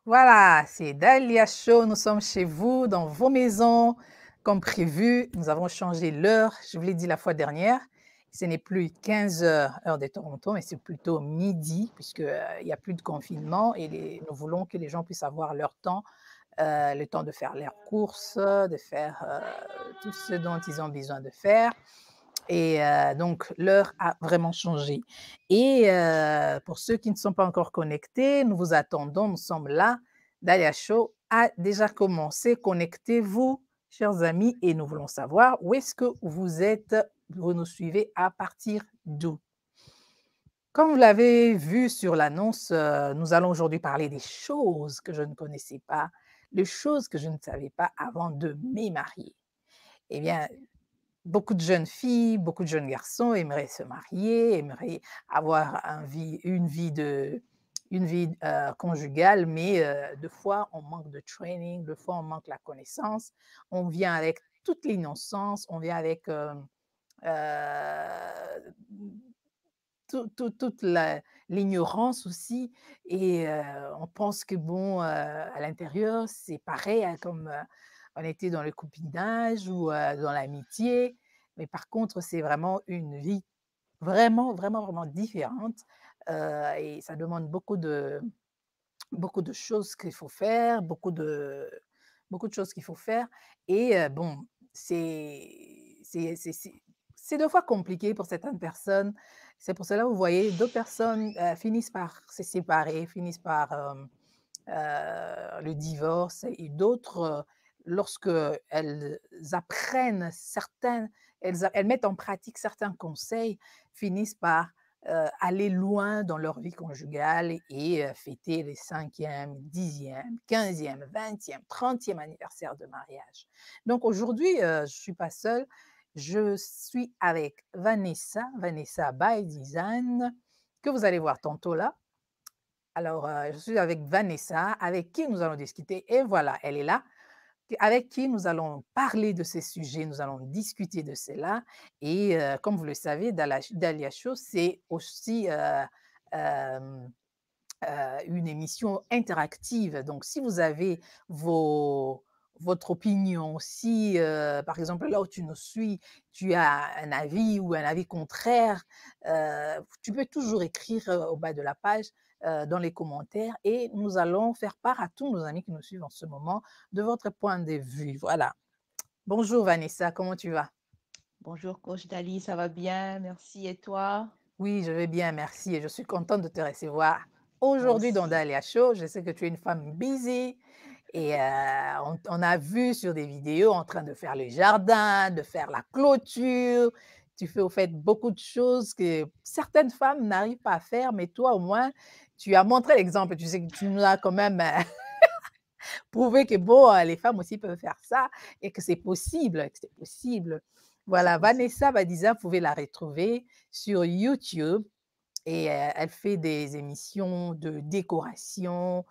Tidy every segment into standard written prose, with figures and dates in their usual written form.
Voilà, c'est Dalia Show. Nous sommes chez vous, dans vos maisons. Comme prévu, nous avons changé l'heure. Je vous l'ai dit la fois dernière. Ce n'est plus 15 heures, heure de Toronto, mais c'est plutôt midi, puisque, il n'y a plus de confinement et nous voulons que les gens puissent avoir leur temps, le temps de faire leurs courses, de faire tout ce dont ils ont besoin de faire. Et donc, l'heure a vraiment changé. Et pour ceux qui ne sont pas encore connectés, nous vous attendons, nous sommes là. Dalia Show a déjà commencé. Connectez-vous, chers amis, et nous voulons savoir où est-ce que vous êtes, vous nous suivez à partir d'où. Comme vous l'avez vu sur l'annonce, nous allons aujourd'hui parler des choses que je ne connaissais pas, les choses que je ne savais pas avant de me marier. Eh bien, beaucoup de jeunes filles, beaucoup de jeunes garçons aimeraient se marier, aimeraient avoir une vie, conjugale, mais des fois, on manque de training, des fois, on manque la connaissance. On vient avec toute l'innocence, on vient avec, heu, toute l'ignorance aussi et on pense que bon, à l'intérieur, c'est pareil, hein, comme, on était dans le copinage ou dans l'amitié, mais par contre, c'est vraiment une vie vraiment, vraiment, vraiment différente, et ça demande beaucoup de choses qu'il faut faire, beaucoup de choses qu'il faut faire et bon, c'est des fois compliqué pour certaines personnes. C'est pour cela, vous voyez, d'autres personnes, finissent par se séparer, finissent par, le divorce et d'autres, lorsque elles apprennent certains elles mettent en pratique certains conseils, finissent par, aller loin dans leur vie conjugale et fêter les 5e, 10e, 15e, 20e, 30e anniversaire de mariage. Donc aujourd'hui, je ne suis pas seule, je suis avec Vanessa, Vanessa by Design, que vous allez voir tantôt là. Alors, je suis avec Vanessa, avec qui nous allons discuter et voilà, elle est là, avec qui nous allons parler de ces sujets, nous allons discuter de cela et comme vous le savez, Dalia Show, c'est aussi, hem, une émission interactive. Donc si vous avez vos votre opinion, si, par exemple, là où tu nous suis, tu as un avis ou un avis contraire, tu peux toujours écrire, au bas de la page, dans les commentaires et nous allons faire part à tous nos amis qui nous suivent en ce moment de votre point de vue. Voilà. Bonjour Vanessa, comment tu vas? Bonjour coach Dali, ça va bien? Merci. Et toi? Oui, je vais bien, merci et je suis contente de te recevoir Moi aujourd'hui dans aussi. Dahlia Show. Je sais que tu es une femme busy et on a vu sur des vidéos en train de faire le jardin, de faire la clôture. Tu fais au fait beaucoup de choses que certaines femmes n'arrivent pas à faire, mais toi au moins, tu as montré l'exemple. Tu sais que tu nous as quand même prouvé que bon, les femmes aussi peuvent faire ça et que c'est possible, que c'est possible. C'est Voilà, possible. Vanessa Badiza, vous pouvez la retrouver sur YouTube et elle fait des émissions de décoration,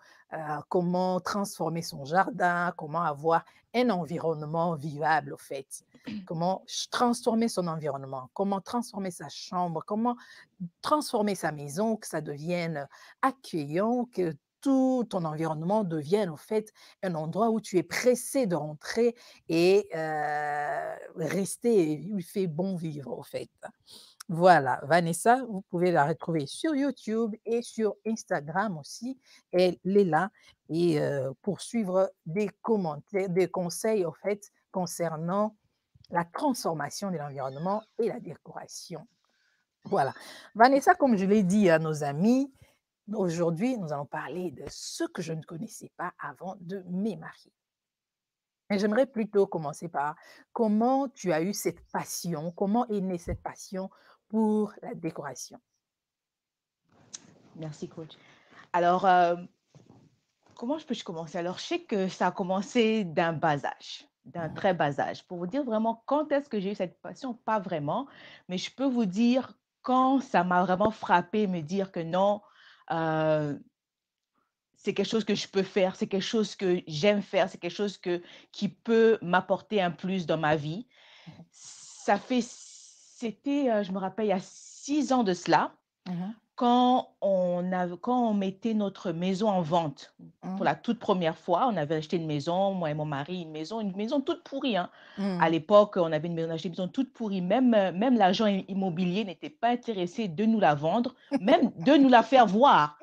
comment transformer son jardin, comment avoir un environnement vivable, au fait. Comment transformer son environnement, comment transformer sa chambre, comment transformer sa maison, que ça devienne accueillant, que tout ton environnement devienne, au fait, un endroit où tu es pressé de rentrer et rester et où il fait bon vivre, au fait. Voilà, Vanessa, vous pouvez la retrouver sur YouTube et sur Instagram aussi. Elle est là et pour suivre des commentaires, des conseils, en fait, concernant la transformation de l'environnement et la décoration. Voilà. Vanessa, comme je l'ai dit à nos amis, aujourd'hui, nous allons parler de ce que je ne connaissais pas avant de me marier. Mais j'aimerais plutôt commencer par comment tu as eu cette passion, comment est née cette passion pour la décoration? Merci coach. Alors, comment je peux commencer? Alors, je sais que ça a commencé d'un bas âge, d'un Mmh. très bas âge. Pour vous dire vraiment quand est-ce que j'ai eu cette passion, pas vraiment, mais je peux vous dire quand ça m'a vraiment frappé, me dire que non, euh, c'est quelque chose que je peux faire, c'est quelque chose que j'aime faire, c'est quelque chose qui peut m'apporter un plus dans ma vie. Mmh. C'était, je me rappelle, il y a 6 ans de cela. Mmh. quand on mettait notre maison en vente pour Mmh. la toute première fois, on avait acheté une maison, moi et mon mari, une maison toute pourrie, hein. À Mmh. l'époque, on a acheté une maison toute pourrie. Même l'agent immobilier n'était pas intéressé de nous la vendre, même de nous la faire voir.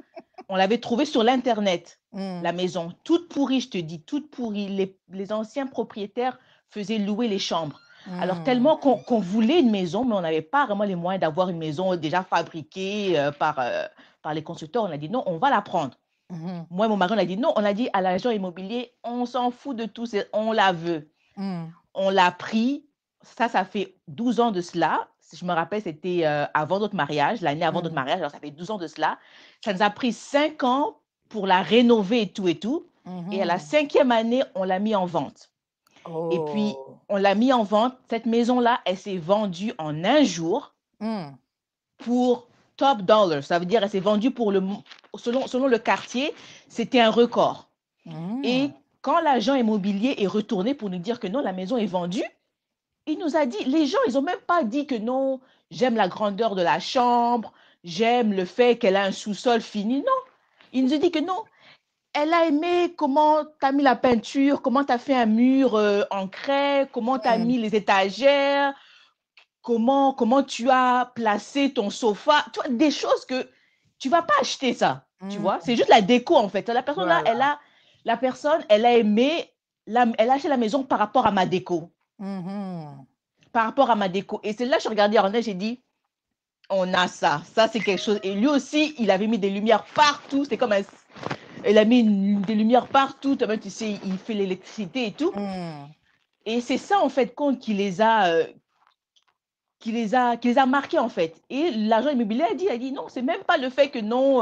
On l'avait trouvée sur l'internet, Mmh. la maison, toute pourrie, je te dis, toute pourrie. Les anciens propriétaires faisaient louer les chambres. Alors Mmh. tellement qu'on voulait une maison, mais on n'avait pas vraiment les moyens d'avoir une maison déjà fabriquée, par les constructeurs. On a dit: «Non, on va la prendre». Mmh. Moi et mon mari, on a dit: «Non», on a dit à l'agent immobilier: «On s'en fout de tout, on la veut». Mmh. On l'a pris, ça fait 12 ans de cela. Si je me rappelle, c'était, avant notre mariage, l'année avant notre Mmh. mariage, alors ça fait 12 ans de cela. Ça nous a pris 5 ans pour la rénover et tout et à la Mmh. 5e année, on l'a mis en vente et puis Oh! on l'a mis en vente. Cette maison-là, elle s'est vendue en un jour Mmh. pour top dollar. Ça veut dire elle s'est vendue pour selon le quartier, c'était un record Mmh. et quand l'agent immobilier est retourné pour nous dire que non, la maison est vendue, il nous a dit, les gens, ils ont même pas dit que non, j'aime la grandeur de la chambre, j'aime le fait qu'elle a un sous-sol fini. Non, il nous a dit que non. Elle a aimé comment tu as mis la peinture, comment tu as fait un mur en craie, comment tu as Mmh. mis les étagères, comment tu as placé ton sofa. Tu vois, des choses que tu vas pas acheter ça. Tu vois, Mmh. c'est juste la déco en fait. La personne là, Voilà. la personne, elle a aimé, elle a acheté la maison par rapport à ma déco. Mmh. Par rapport à ma déco. Et c'est là que je regardais en j'ai dit, on a ça. Ça, c'est quelque chose. Et lui aussi, il avait mis des lumières partout. C'est comme un. Il a mis des lumières partout. Toi-même, tu sais, il fait l'électricité et tout. Mmh. Et c'est ça, en fait, compte qui les a marqués, en fait. Et l'agent immobilier a dit, non, c'est même pas le fait que non,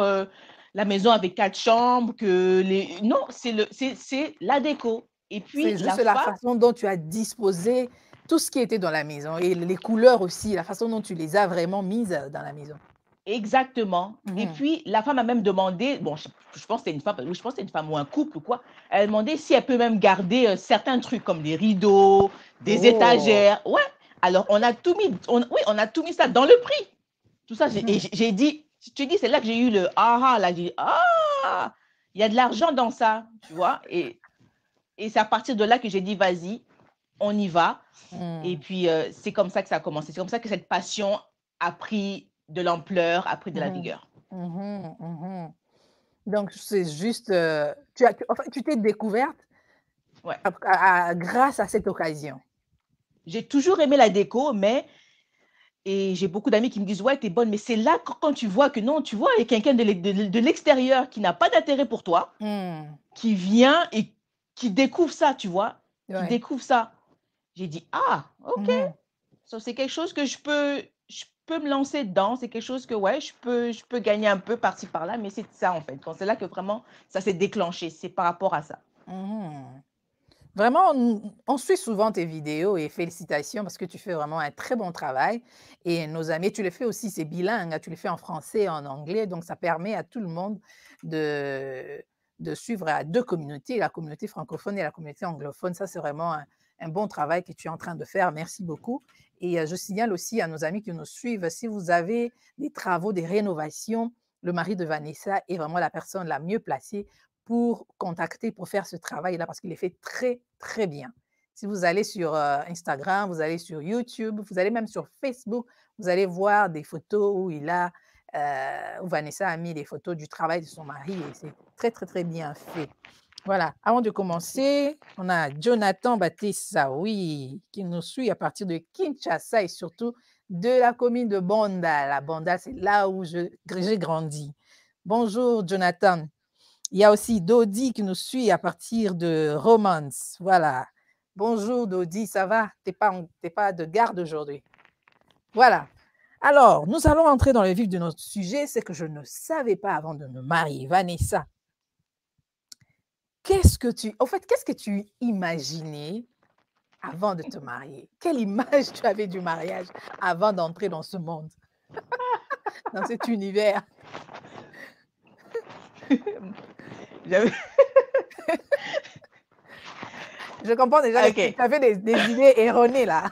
la maison avait 4 chambres, que les. Non, c'est la déco. Et puis, C'est la juste la femme. façon dont tu as disposé tout ce qui était dans la maison et les couleurs aussi, la façon dont tu les as vraiment mises, dans la maison. Exactement. Et Mmh. puis, la femme a même demandé, bon, je pense que c'est une femme, oui, je pense que c'est une femme ou un couple ou quoi. Elle a demandé si elle peut même garder certains trucs comme des rideaux, des Oh! étagères. Ouais. Alors, on a tout mis, oui, on a tout mis ça dans le prix. Tout ça, et Mmh. j'ai dit, si tu dis, c'est là que j'ai eu le ah, là, j'ai dit, ah, il y a de l'argent dans ça, tu vois. Et c'est à partir de là que j'ai dit, vas-y, on y va. Et Mmh. puis, c'est comme ça que ça a commencé. C'est comme ça que cette passion a pris de l'ampleur, a pris de la Mmh. vigueur. Mmh. Mmh. Donc c'est juste, tu t'es découverte Ouais. grâce à cette occasion? J'ai toujours aimé la déco, et j'ai beaucoup d'amis qui me disent: «Ouais, tu es bonne», mais c'est là quand tu vois que non, tu vois, il y a quelqu'un de l'extérieur qui n'a pas d'intérêt pour toi, Mmh. qui vient et qui découvre ça, tu vois? Qui Ouais. découvre ça. J'ai dit: «Ah, OK, Mmh. ça c'est quelque chose que je peux me lancer dedans, c'est quelque chose que ouais, je peux gagner un peu par-ci par-là», mais c'est ça en fait, quand c'est là que vraiment ça s'est déclenché, c'est par rapport à ça. Mmh. Vraiment, on suit souvent tes vidéos et félicitations parce que tu fais vraiment un très bon travail et nos amis tu le fais aussi, c'est bilingue, hein, tu le fais en français et en anglais, donc ça permet à tout le monde de de suivre à 2 communautés, la communauté francophone et la communauté anglophone. Ça, c'est vraiment un bon travail que tu es en train de faire. Merci beaucoup et je signale aussi à nos amis qui nous suivent, si vous avez des travaux, des rénovations, le mari de Vanessa est vraiment la personne la mieux placée pour contacter, pour faire ce travail-là, parce qu'il est fait très, très bien. Si vous allez sur Instagram, vous allez sur YouTube, vous allez même sur Facebook, vous allez voir des photos où Vanessa a mis des photos du travail de son mari et c'est très, très, très bien fait. Voilà, avant de Merci. commencer, on a Jonathan Batissa, oui, qui nous suit à partir de Kinshasa et surtout de la commune de Banda. La Banda, c'est là où j'ai grandi. Bonjour Jonathan. Il y a aussi Dodi qui nous suit à partir de Romance. Voilà. Bonjour Dodi, ça va? Tu pas de garde aujourd'hui? Voilà. Alors, nous allons entrer dans le vif de notre sujet, c'est que je ne savais pas avant de me marier. Vanessa, qu'est-ce que tu imaginais avant de te marier? Quelle image tu avais du mariage avant d'entrer dans ce monde, dans cet univers? J'avais Je comprends déjà que tu OK. avais des idées erronées là.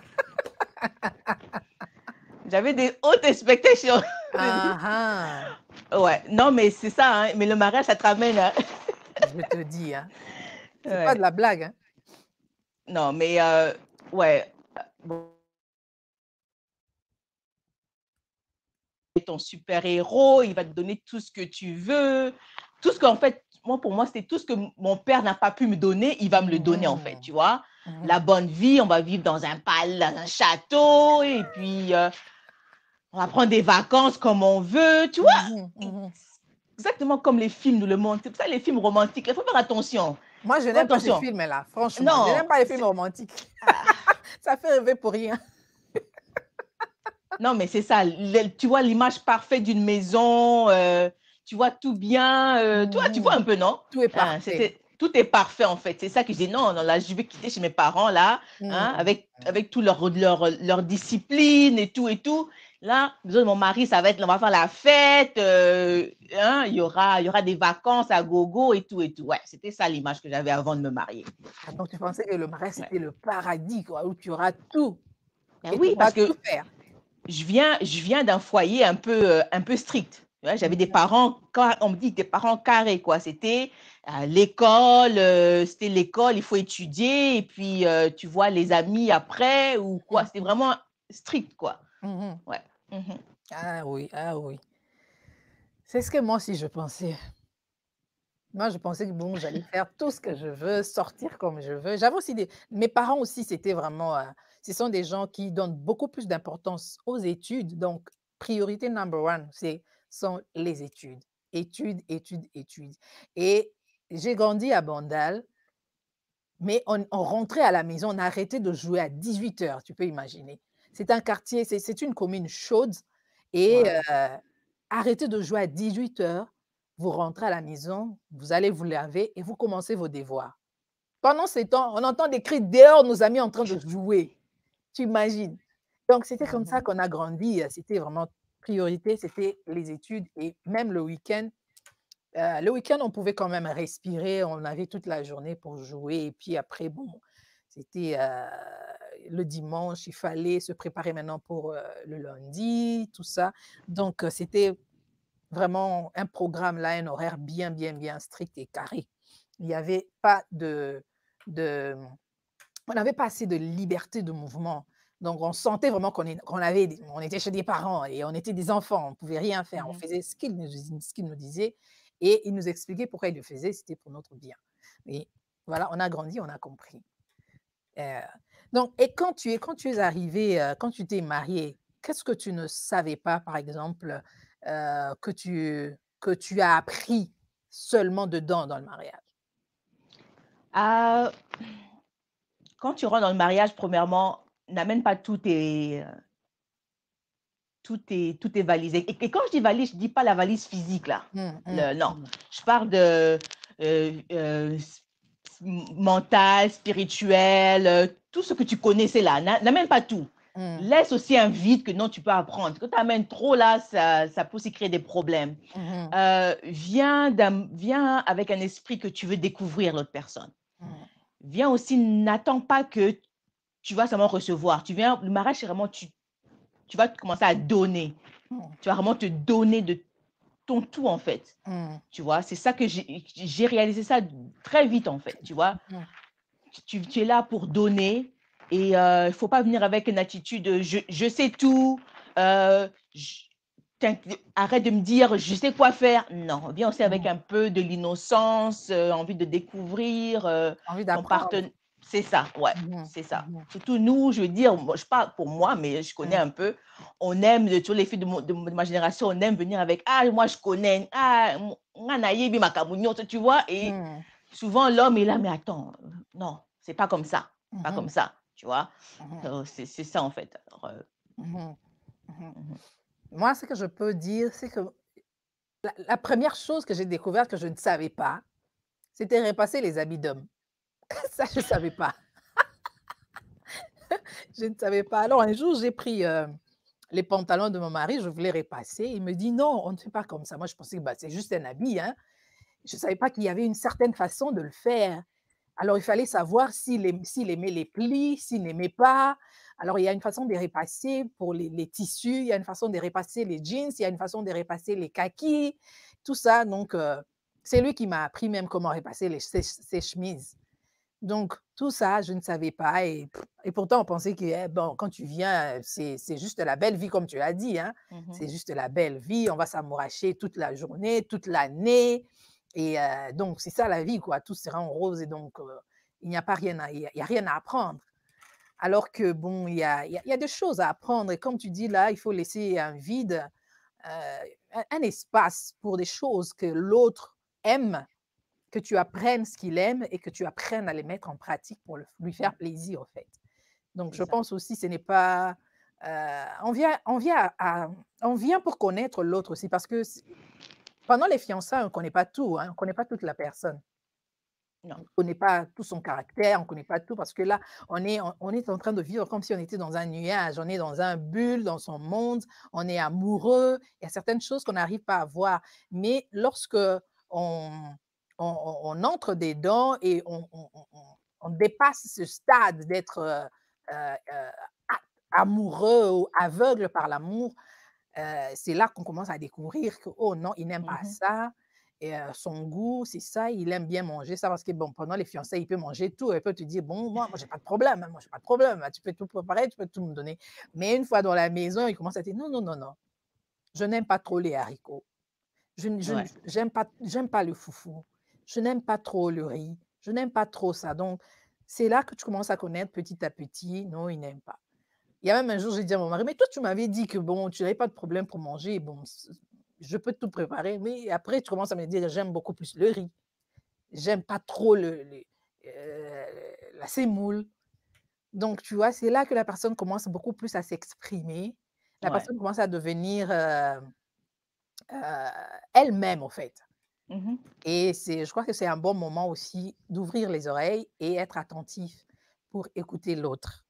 J'avais des hautes expectations. Ah ah. Ouais, non, mais c'est ça, hein, mais le mariage, ça te ramène à Je te dis, hein, c'est pas de ouais. la blague, hein. Non, mais ouais, bon, ton super-héros, il va te donner tout ce que tu veux, tout ce qu'en fait, moi, pour moi, c'était tout ce que mon père n'a pas pu me donner, il va me le donner, en fait, tu Mmh. vois? La Mmh. bonne vie, on va vivre dans un dans un château et puis, on va prendre des vacances comme on veut, tu vois? Mmh. Et Mmh. exactement comme les films nous le montrent. C'est pour ça les films romantiques, il faut faire attention. Moi, je Faut faire n'aime pas ces attention. films-là, franchement. Je Non, n'aime pas les films c'est romantiques. ah, Ça fait rêver pour rien. non, mais c'est ça, tu vois l'image parfaite d'une maison, tu vois tout bien, tu vois Mmh. un peu, non? Tout est Hein, parfait. tout est parfait en fait. C'est ça que je dis: «Non, non, là, je vais quitter chez mes parents là, hein, Mmh. avec tout leur discipline et tout. Là, besoin de mon mari, ça va être on va faire la fête, hein, il y aura des vacances à gogo et tout et tout». Ouais, c'était ça l'image que j'avais avant de me marier. Ah donc tu pensais que le mariage, Ouais. c'était le paradis quoi, où tu auras tout Bah et tu oui, pourras parce tout que faire? je viens d'un foyer un peu strict. Tu vois, j'avais des Mmh. parents, quand on me dit des parents carrés, quoi. C'était l'école, c'était l'école, il faut étudier, et puis tu vois les amis après, ou quoi. C'était Mmh. vraiment strict, quoi. Mmh. Ouais. Mhm. Ah oui, ah oui. C'est ce que moi aussi je pensais. Moi, je pensais que bon, j'allais faire tout ce que je veux, sortir comme je veux. J'avais aussi des mes parents aussi, c'était vraiment, ce sont des gens qui donnent beaucoup plus d'importance aux études. Donc, priorité number one, c'est sont les études. Études, études, études. Et j'ai grandi à Bandal, mais on rentrait à la maison, on arrêtait de jouer à 18 heures. Tu peux imaginer. C'est un quartier, c'est une commune chaude et Ouais. arrêtez de jouer à 18 heures. Vous rentrez à la maison, vous allez vous laver et vous commencez vos devoirs. Pendant ce temps, on entend des cris dehors, nos amis en train de jouer. Tu imagines? Donc c'était comme ça Mhm. qu'on a grandi, c'était vraiment priorité, c'était les études et même le week-end, on pouvait quand même respirer, on avait toute la journée pour jouer et puis après bon, c'était, le dimanche, il fallait se préparer maintenant pour, le lundi, tout ça. Donc, c'était vraiment un programme là, un horaire bien, bien, bien strict et carré. Il y avait pas de on n'avait pas assez de liberté de mouvement. Donc on sentait vraiment qu'on était chez des parents et on était des enfants, on ne pouvait rien faire. On Mhm. faisait ce qu'ils nous disaient et ils nous expliquaient pourquoi ils le faisaient, c'était pour notre bien. Et voilà, on a grandi, on a compris. Heu, donc et quand tu es arrivé, quand tu t'es marié, qu'est-ce que tu ne savais pas, par exemple, que tu as appris seulement dedans, dans le mariage? Ah, quand tu rentres dans le mariage, premièrement, n'amène pas tout est valisé. Et quand je dis valise, je dis pas la valise physique là. Mmh, mmh, Non, mmh, je parle de mental, spirituel, tout ce que tu connaissais là. N'amène pas tout. mmh, Laisse aussi un vide que non, tu peux apprendre. Quand tu amènes trop là, ça peut aussi créer des problèmes. mmh Viens avec un esprit que tu veux découvrir l'autre personne. mh, Viens aussi, n'attends pas que tu vas seulement recevoir. Le mariage, c'est vraiment, tu vas commencer à donner. mmh, Tu vas vraiment te donner de ton tout, en fait. mmh, Tu vois, c'est ça que j'ai réalisé ça très vite, en fait. Tu vois, mmh, tu es là pour donner, et il ne faut pas venir avec une attitude je sais tout, je- arrête de me dire je sais quoi faire. Non, viens aussi avec mmh. un peu de l'innocence, envie de découvrir Envie ton d'apprendre. partenaire. C'est ça, ouais, Mmh c'est mh, ça. mmh Surtout nous, je veux dire, moi, je parle pour moi, mais je connais mh, un peu. On aime, tous les filles de ma génération, on aime venir avec ah, moi je connais, ah, nga na yebi makambo nyonso, tu vois, et mmh, souvent, l'homme est là, mais attends, non, c'est pas comme ça, pas comme mmh ça, tu vois? mh, C'est ça, en fait. Alors, mmh mh. mmh Moi, ce que je peux dire, c'est que la 1re chose que j'ai découverte que je ne savais pas, c'était repasser les habits d'homme. Ça, je ne savais pas. Je ne savais pas. Alors un jour, j'ai pris, les pantalons de mon mari, je voulais repasser. Il me dit: «Non, on ne fait pas comme ça». Moi, je pensais que, bah, c'est juste un habit, hein. Je ne savais pas qu'il y avait une certaine façon de le faire. Alors il fallait savoir s'il aimait les plis, s'il n'aimait pas. Alors il y a une façon de repasser pour les tissus, il y a une façon de repasser les jeans, il y a une façon de repasser les kakis, tout ça donc c'est lui qui m'a appris même comment repasser ses chemises. Donc tout ça, je ne savais pas et pourtant on pensait que, eh bon, quand tu viens, c'est juste la belle vie comme tu l'as dit, hein. Mhm. C'est juste la belle vie, on va s'amouracher toute la journée, toute l'année et donc c'est ça la vie quoi, tout sera en rose et donc il n'y a pas rien à il y a rien à apprendre. Alors que bon, il y a des choses à apprendre et comme tu dis là, il faut laisser un vide, un espace pour des choses que l'autre aime, que tu apprennes ce qu'il aime et que tu apprennes à les mettre en pratique pour lui faire Ouais, plaisir, en fait. Donc, c'est je ça. pense aussi, ce n'est pas. On vient pour connaître l'autre aussi, parce que pendant les fiançailles, on ne connaît pas tout, hein, on ne connaît pas toute la personne. On Non. ne connaît pas tout son caractère, on ne connaît pas tout, parce que là, on est en train de vivre comme si on était dans un nuage, on est dans un bulle, dans son monde, on est amoureux, il y a certaines choses qu'on n'arrive pas à voir. Mais lorsque on, on entre dedans et on dépasse ce stade d'être amoureux ou aveugle par l'amour, c'est là qu'on commence à découvrir que, oh non, il n'aime pas Mhm. ça. Et son goût, c'est ça, il aime bien manger ça parce que, bon, pendant les fiançailles, il peut manger tout. Il peut te dire, bon, moi j'ai pas de problème, hein, moi, j'ai pas de problème, hein, tu peux tout préparer, tu peux tout me donner. Mais une fois dans la maison, il commence à dire, non, non, non, non, je n'aime pas trop les haricots. Ouais. J'aime pas le foufou. Je n'aime pas trop le riz. Je n'aime pas trop ça. Donc, c'est là que tu commences à connaître petit à petit, non, il n'aime pas. Il y a même un jour, j'ai dit à mon mari: «Mais toi, tu m'avais dit que bon, tu n'avais pas de problème pour manger. Bon, je peux tout préparer». Mais après, tu commences à me dire: «J'aime beaucoup plus le riz. J'aime pas trop la semoule». Donc tu vois, c'est là que la personne commence beaucoup plus à s'exprimer. La Ouais. personne commence à devenir, elle-même, en fait. Mhm. Et je crois que c'est un bon moment aussi d'ouvrir les oreilles et être attentif pour écouter l'autre.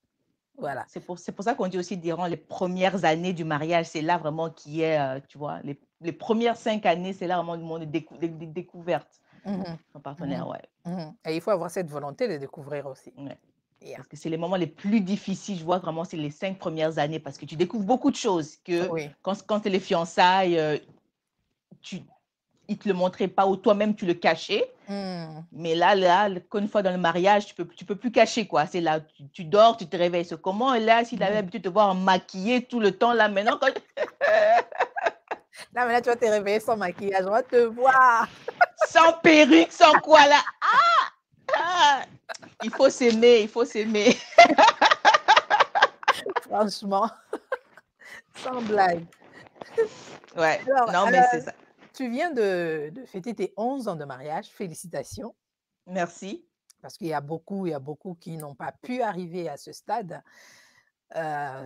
Ouais. Voilà. C'est pour ça qu'on dit aussi durant les premières années du mariage, c'est là vraiment qui est, tu vois, les premières 5 années, c'est là vraiment le moment de découverte. Mmh Ton mh. partenaire, Mmh ouais. mh. Et il faut avoir cette volonté de découvrir aussi. Ouais. Yeah. Parce que c'est les moments les plus difficiles, je vois vraiment, c'est les 5 premières années parce que tu découvres beaucoup de choses que Oui. quand c'est les fiançailles, tu ils te le montraient pas ou toi-même tu le cachais. Mmh. Mais là, qu'une fois dans le mariage, tu peux plus cacher quoi. C'est là, tu dors, tu te réveilles. C'est comment là, s'il avait Mmh. l'habitude de te voir maquillée tout le temps, là maintenant quand Là, maintenant, tu vas te réveiller sans maquillage, on va te voir. sans perruque, sans quoi là. Ah! Il faut s'aimer, il faut s'aimer. Franchement, sans blague. Ouais, Alors non mais c'est alors, ça. tu viens de fêter tes 11 ans de mariage, félicitations, Merci. parce qu'il y a beaucoup qui n'ont pas pu arriver à ce stade.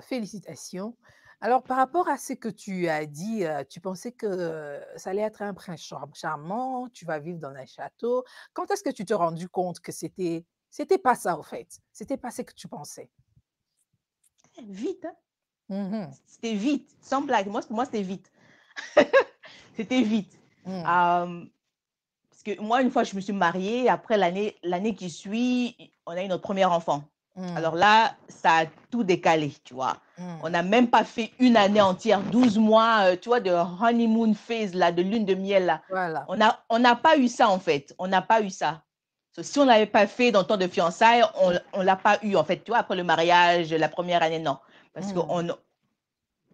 Félicitations. Alors par rapport à ce que tu as dit, tu pensais que, ça allait être un prince charmant, tu vas vivre dans un château. Quand est-ce que tu t'es rendu compte que c'était pas ça, au fait? C'était pas ce que tu pensais? Vite, hein. Mmh mh. C'était vite, sans blague. Moi, pour moi, c'était vite. C'était vite. Mmh. Hem, Parce que moi, une fois, je me suis mariée, après l'année qui suit, on a eu notre premier enfant. Alors Mmh. là, ça a tout décalé, tu vois? On Mmh. n'a même pas fait une année entière, 12 mois, tu vois, de honeymoon phase là, de lune de miel là. Voilà. On n'a pas eu ça en fait, on n'a pas eu ça. Si on n'avait pas fait dans le temps de fiançailles, Mmh. on l'a pas eu en fait, tu vois? Après le mariage, la première année, non. Parce Mmh.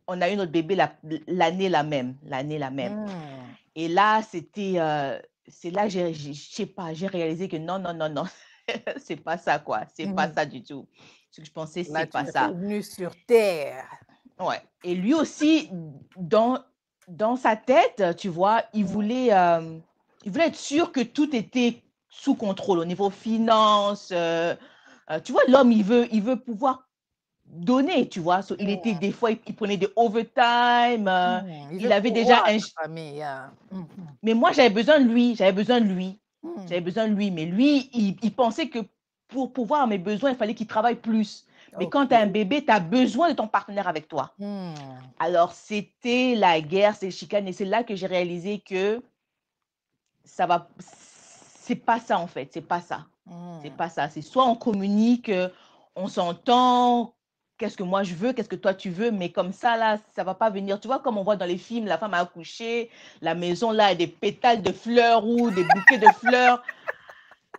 on a eu notre bébé l'année la même, l'année la même. Mmh. Et là, c'est là que je sais pas, j'ai réalisé que non, non, non, non, c'est pas ça quoi, c'est pas Mmh. ça du tout. Ce que je pensais, c'est Là, tu pas es ça. revenu sur terre. Ouais. Et lui aussi, dans sa tête, tu vois, il voulait être sûr que tout était sous contrôle au niveau finance. Tu vois, l'homme, il veut pouvoir donner, tu vois. Il était Mmh. des fois, il prenait des overtime. Mmh. Il Il veut avait déjà pourvoir à un, sa famille, hein. Mmh mh. mais moi, j'avais besoin de lui, j'avais besoin de lui, j'avais Mmh. besoin de lui. Mais lui, il pensait que pour pouvoir mes besoins, il fallait qu'il travaille plus. Mais quand tu as un OK. bébé, tu as besoin de ton partenaire avec toi. Mmh. Alors, c'était la guerre, c'est chicane. Et c'est là que j'ai réalisé que c'est pas ça en fait, c'est pas ça. C'est Mmh. pas ça. C'est soit on communique, on s'entend, qu'est-ce que moi je veux, qu'est-ce que toi tu veux, mais comme ça là, ça va pas venir. Tu vois, comme on voit dans les films, la femme a accouché, la maison là a des pétales de fleurs ou des bouquets de fleurs.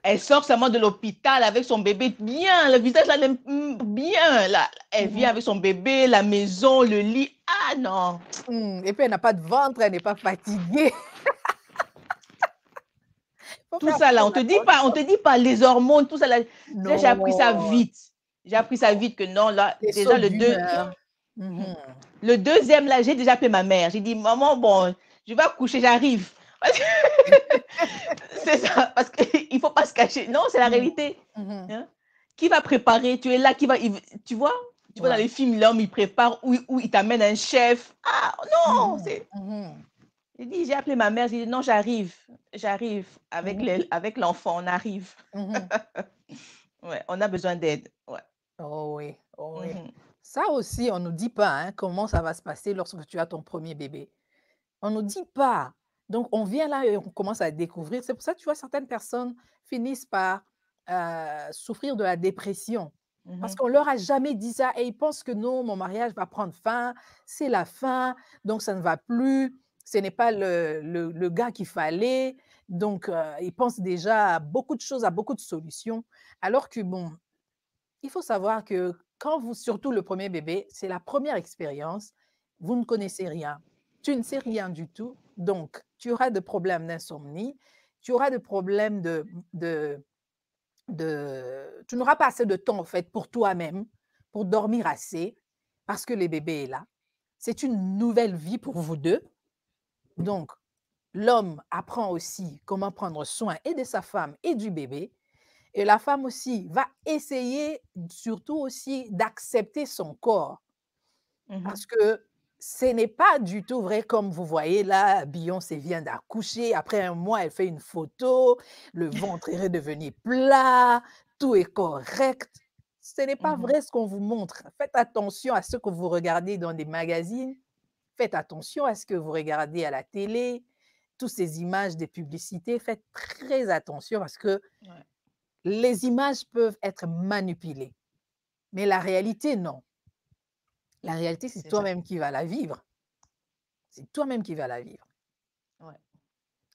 Elle sort seulement de l'hôpital avec son bébé bien, le visage là, bien. Là, elle vient Mmh. avec son bébé, la maison, le lit. Ah non, Mmh et puis elle n'a pas de ventre, elle n'est pas fatiguée. Faut tout faire ça là, très on attention. te dit pas les hormones, tout ça là. Là, j'ai appris ça Non, vite. J'ai appris ça vite que non, là, les déjà sautes d'humeur. Mmh. le deuxième, là, j'ai déjà appelé ma mère. J'ai dit, maman, bon, je vais accoucher, j'arrive. C'est ça, parce qu'il ne faut pas se cacher. Non, c'est la Mmh. réalité. Mmh. Hein. Qui va préparer? Tu es là, tu vois dans Ouais. les films, l'homme, il prépare ou il t'amène un chef. Ah non, Mmh. c'est. Mmh. J'ai dit, j'ai appelé ma mère, j'ai dit, non, j'arrive Mmh. avec l'enfant, on arrive. Mmh. Ouais, on a besoin d'aide. Ouais. Oh oui, oh oui. Mhm. Ça aussi, on nous dit pas, hein, comment ça va se passer lorsque tu as ton premier bébé. On nous dit pas. Donc on vient là et on commence à découvrir. C'est pour ça que tu vois certaines personnes finissent par, souffrir de la dépression parce Mhm. qu'on leur a jamais dit ça et ils pensent que: «Non, mon mariage va prendre fin, c'est la fin, donc ça ne va plus, ce n'est pas le gars qu'il fallait». Donc ils pensent déjà à beaucoup de choses, à beaucoup de solutions alors que bon, il faut savoir que quand vous surtout le premier bébé, c'est la première expérience, vous ne connaissez rien. Tu ne sais rien du tout, donc tu auras des problèmes d'insomnie, tu auras des problèmes de tu n'auras pas assez de temps, en fait, pour toi-même, pour dormir assez, parce que le bébé est là. C'est une nouvelle vie pour vous 2. Donc l'homme apprend aussi comment prendre soin et de sa femme et du bébé et la femme aussi va essayer surtout aussi d'accepter son corps Mhm. parce que ce n'est pas du tout vrai comme vous voyez là, Beyoncé vient d'accoucher, après un mois, elle fait une photo, le ventre est redevenu plat, tout est correct. Ce n'est pas Mhm. vrai ce qu'on vous montre. Faites attention à ce que vous regardez dans des magazines, faites attention à ce que vous regardez à la télé, toutes ces images des publicités, faites très attention parce que Ouais, les images peuvent être manipulées, mais la réalité, non. La réalité, c'est c'est ça. toi-même qui vas la vivre. C'est toi-même qui vas la vivre. Ouais.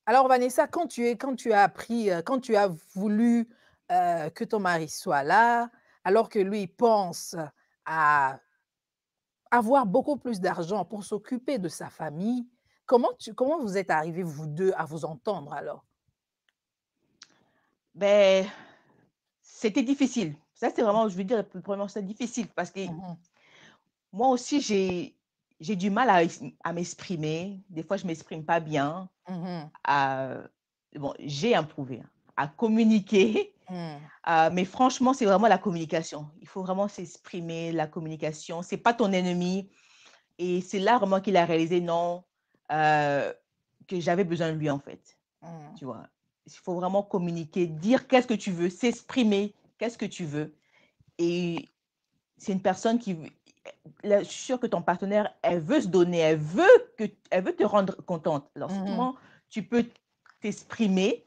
Alors Vanessa, quand tu as appris, quand tu as voulu, que ton mari soit là, alors que lui, il pense à avoir beaucoup plus d'argent pour s'occuper de sa famille, comment vous êtes arrivés vous 2 à vous entendre alors? Ben, c'était difficile. Ça, c'est vraiment, je veux dire, premièrement, c'est difficile parce que Mmh mh. moi aussi, j'ai du mal à m'exprimer. Des fois, je m'exprime pas bien. Mmh. À, bon, j'ai improuvé hein, à communiquer, Mmh. mais franchement, c'est vraiment la communication. Il faut vraiment s'exprimer, la communication. C'est pas ton ennemi. Et c'est là vraiment qu'il a réalisé, non, euh, que j'avais besoin de lui, en fait. Mmh. Tu vois? Il faut vraiment communiquer, dire qu'est-ce que tu veux, s'exprimer, qu'est-ce que tu veux. Et c'est une personne qui là, je suis sûre que ton partenaire, elle veut se donner, elle veut te rendre contente. Alors, si Mmh. comment tu peux t'exprimer,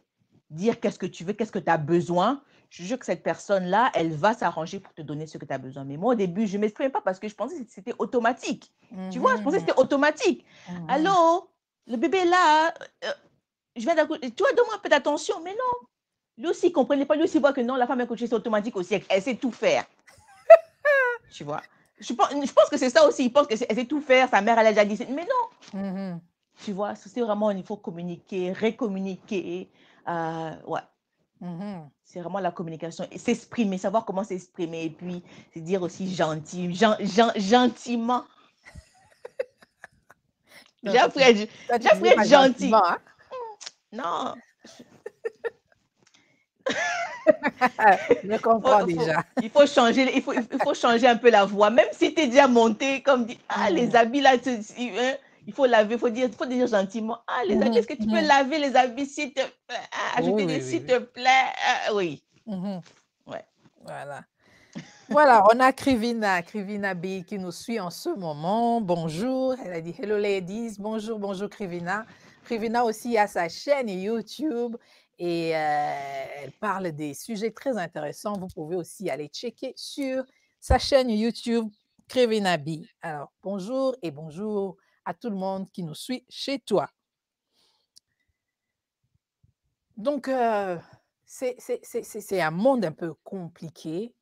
dire qu'est-ce que tu veux, qu'est-ce que tu as besoin, je suis sûre que cette personne-là, elle va s'arranger pour te donner ce que tu as besoin. Mais moi, au début, je ne m'exprimais pas parce que je pensais que c'était automatique. Tu vois, je pensais que Mmh. c'était automatique. Mmh. Allô, le bébé est là, je viens d'accoucher. Tu vois, donne-moi un peu d'attention. Mais non, lui aussi, il ne comprenait pas. Lui aussi, il voit que non, la femme accouchée, c'est automatique aussi. Elle sait tout faire. Tu vois? Je pense que c'est ça aussi. Il pense qu'elle sait tout faire. Sa mère, elle a déjà dit. Mais non, Mmh. tu vois? C'est vraiment, il faut communiquer, récommuniquer. Ouais, Mmh. c'est vraiment la communication. Et s'exprimer, savoir comment s'exprimer. Et puis, c'est dire aussi gentiment. Non, J'ai toi appris à être, j'ai tu appris disais à être pas gentiment, gentil. hein? Non, Je comprends faut, déjà. il faut changer, il faut changer un peu la voix. Même si tu es déjà monté, comme dit, ah, les Mmh. habits là, hein, il faut laver, il faut dire gentiment, ah, les habits, Mmh est-ce que tu peux mh. laver les habits, s'il te plaît? Ah, Oui, ajouter des oui, oui, s'il oui. te plaît. Ah, oui, Mmh. ouais. Voilà. Voilà, on a Krivina B qui nous suit en ce moment. Bonjour, elle a dit: «Hello ladies». Bonjour, bonjour Krivina. Krivina aussi a sa chaîne YouTube et elle parle des sujets très intéressants. Vous pouvez aussi aller checker sur sa chaîne YouTube, Crévenabi. Alors, bonjour et bonjour à tout le monde qui nous suit chez toi. Donc, c'est un monde un peu compliqué,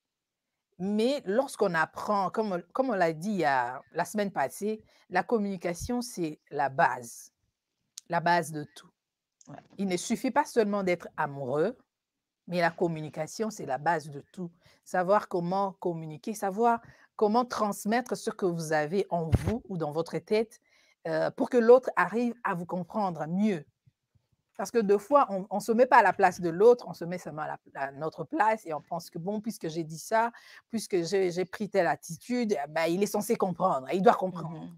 mais lorsqu'on apprend, comme on l'a dit la semaine passée, la communication, c'est la base de tout. Ouais. Il ne suffit pas seulement d'être amoureux, mais la communication, c'est la base de tout. Savoir comment communiquer, savoir comment transmettre ce que vous avez en vous ou dans votre tête pour que l'autre arrive à vous comprendre mieux. Parce que deux fois, on ne se met pas à la place de l'autre, on se met seulement à notre place et on pense que bon, puisque j'ai dit ça, puisque j'ai pris telle attitude, ben, il est censé comprendre, il doit comprendre. Mhm.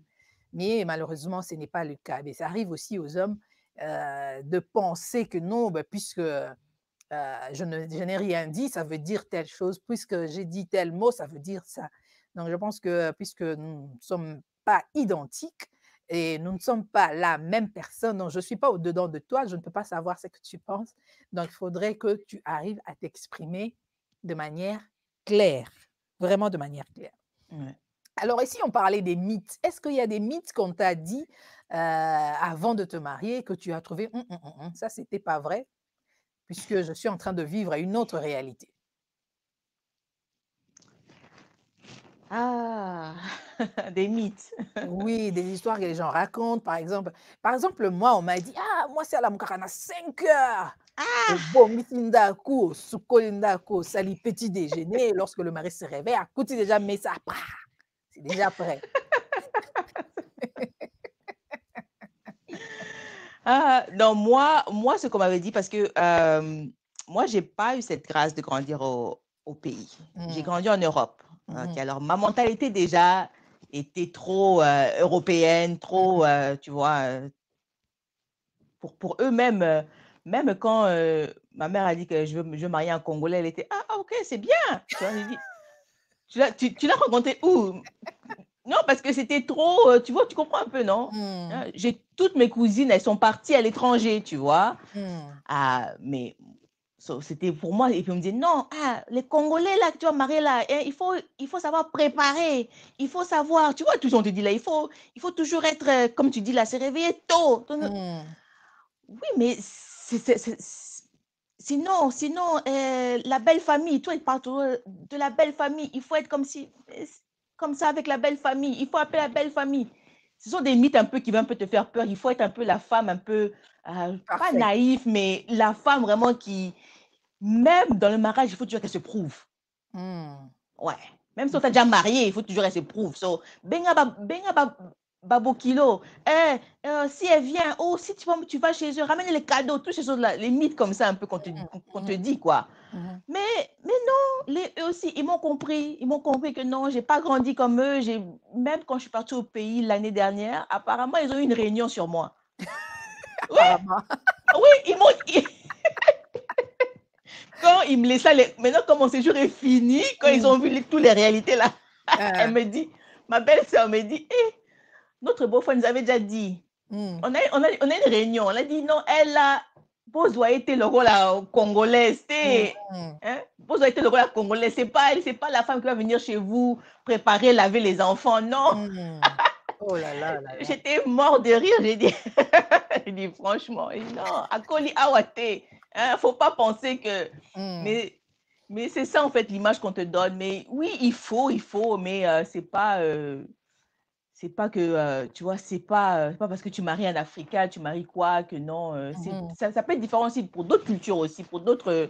Mais malheureusement, ce n'est pas le cas. Mais ça arrive aussi aux hommes de penser que non, ben, puisque je n'ai rien dit, ça veut dire telle chose. Puisque j'ai dit tel mot, ça veut dire ça. Donc, je pense que puisque nous ne sommes pas identiques et nous ne sommes pas la même personne, donc je ne suis pas au-dedans de toi, je ne peux pas savoir ce que tu penses. Donc, il faudrait que tu arrives à t'exprimer de manière claire, vraiment de manière claire. Ouais. Alors ici, on parlait des mythes. Est-ce qu'il y a des mythes qu'on t'a dit avant de te marier que tu as trouvé, ça, c'était pas vrai, puisque je suis en train de vivre une autre réalité. Ah, des mythes. Oui, des histoires que les gens racontent, par exemple, moi, on m'a dit: «Ah, moi, c'est à la Moukarana 5 heures. Obomisi ndako, sukoli ndako, sali petit déjeuner. Lorsque le mari se réveille, à côté déjà, mais ça, c'est déjà prêt.» Ah, non, moi, ce qu'on m'avait dit, parce que moi, j'ai pas eu cette grâce de grandir au pays. J'ai Mmh. grandi en Europe. Ok, Mmh. alors, ma mentalité déjà était trop européenne, trop, Mmh. tu vois, pour eux-mêmes, même quand ma mère a dit que je veux marier un Congolais, elle était, ah, ok, c'est bien. Tu vois, j'ai dit, tu l'as rencontré où? Non, parce que c'était trop, tu vois, tu comprends un peu, non? Mmh. Hein, j'ai toutes mes cousines, elles sont parties à l'étranger, tu vois? Mmh. Ah, mais c'était pour moi, et puis on me disait: «Non, ah, les Congolais là que tu vas marier là, hein, il faut savoir préparer, il faut savoir», tu vois? Tout ce qu'on te dit là, il faut toujours être, comme tu dis là, se réveiller tôt. Mmh. Oui, mais sinon, la belle famille, toi, il parle toujours de la belle famille. Il faut être comme si, comme ça avec la belle famille. Il faut appeler la belle famille. Ce sont des mythes un peu qui vont un peu te faire peur. Il faut être un peu la femme un peu, pas Parfait. naïve, mais la femme vraiment qui, même dans le mariage, il faut toujours qu'elle se prouve. Mmh. Ouais. Même si on Il t'a faut déjà marié, il faut toujours qu'elle se prouve. So, babo kilo. Si elle vient, oh, si tu vas chez eux, ramène les cadeaux, toutes ces choses-là, les mythes comme ça, un peu qu'on te mmh dit, quoi. mh. Mais non, eux aussi, ils m'ont compris. Ils m'ont compris que non, j'ai pas grandi comme eux. Même quand je suis partie au pays l'année dernière, apparemment, ils ont eu une réunion sur moi. Oui, Apparemment. oui, quand ils me laissaient, maintenant, quand mon séjour est fini, quand ils Mmh. ont vu toutes les réalités là, elle Hein. me dit, ma belle-sœur me dit, eh, notre beau-frère nous avait déjà dit. Mmh. On a une réunion. On a dit non, elle a bozwa été le rôle congolaise. Mmh mh. Hein? Bozwa été le rôle congolais. C'est pas la femme qui va venir chez vous préparer, laver les enfants. Non. Mmh. Oh là là là là. J'étais mort de rire. J'ai dit, j'ai dit franchement, j'ai dit, non, Akoli Awate. Hein, faut pas penser que. Mmh. Mais, mais c'est ça en fait l'image qu'on te donne. Mais oui, il faut, mais c'est pas que, tu vois, c'est pas parce que tu maries un Africain, tu maries quoi, que non, Mmh. ça peut être différent aussi pour d'autres cultures aussi, pour d'autres,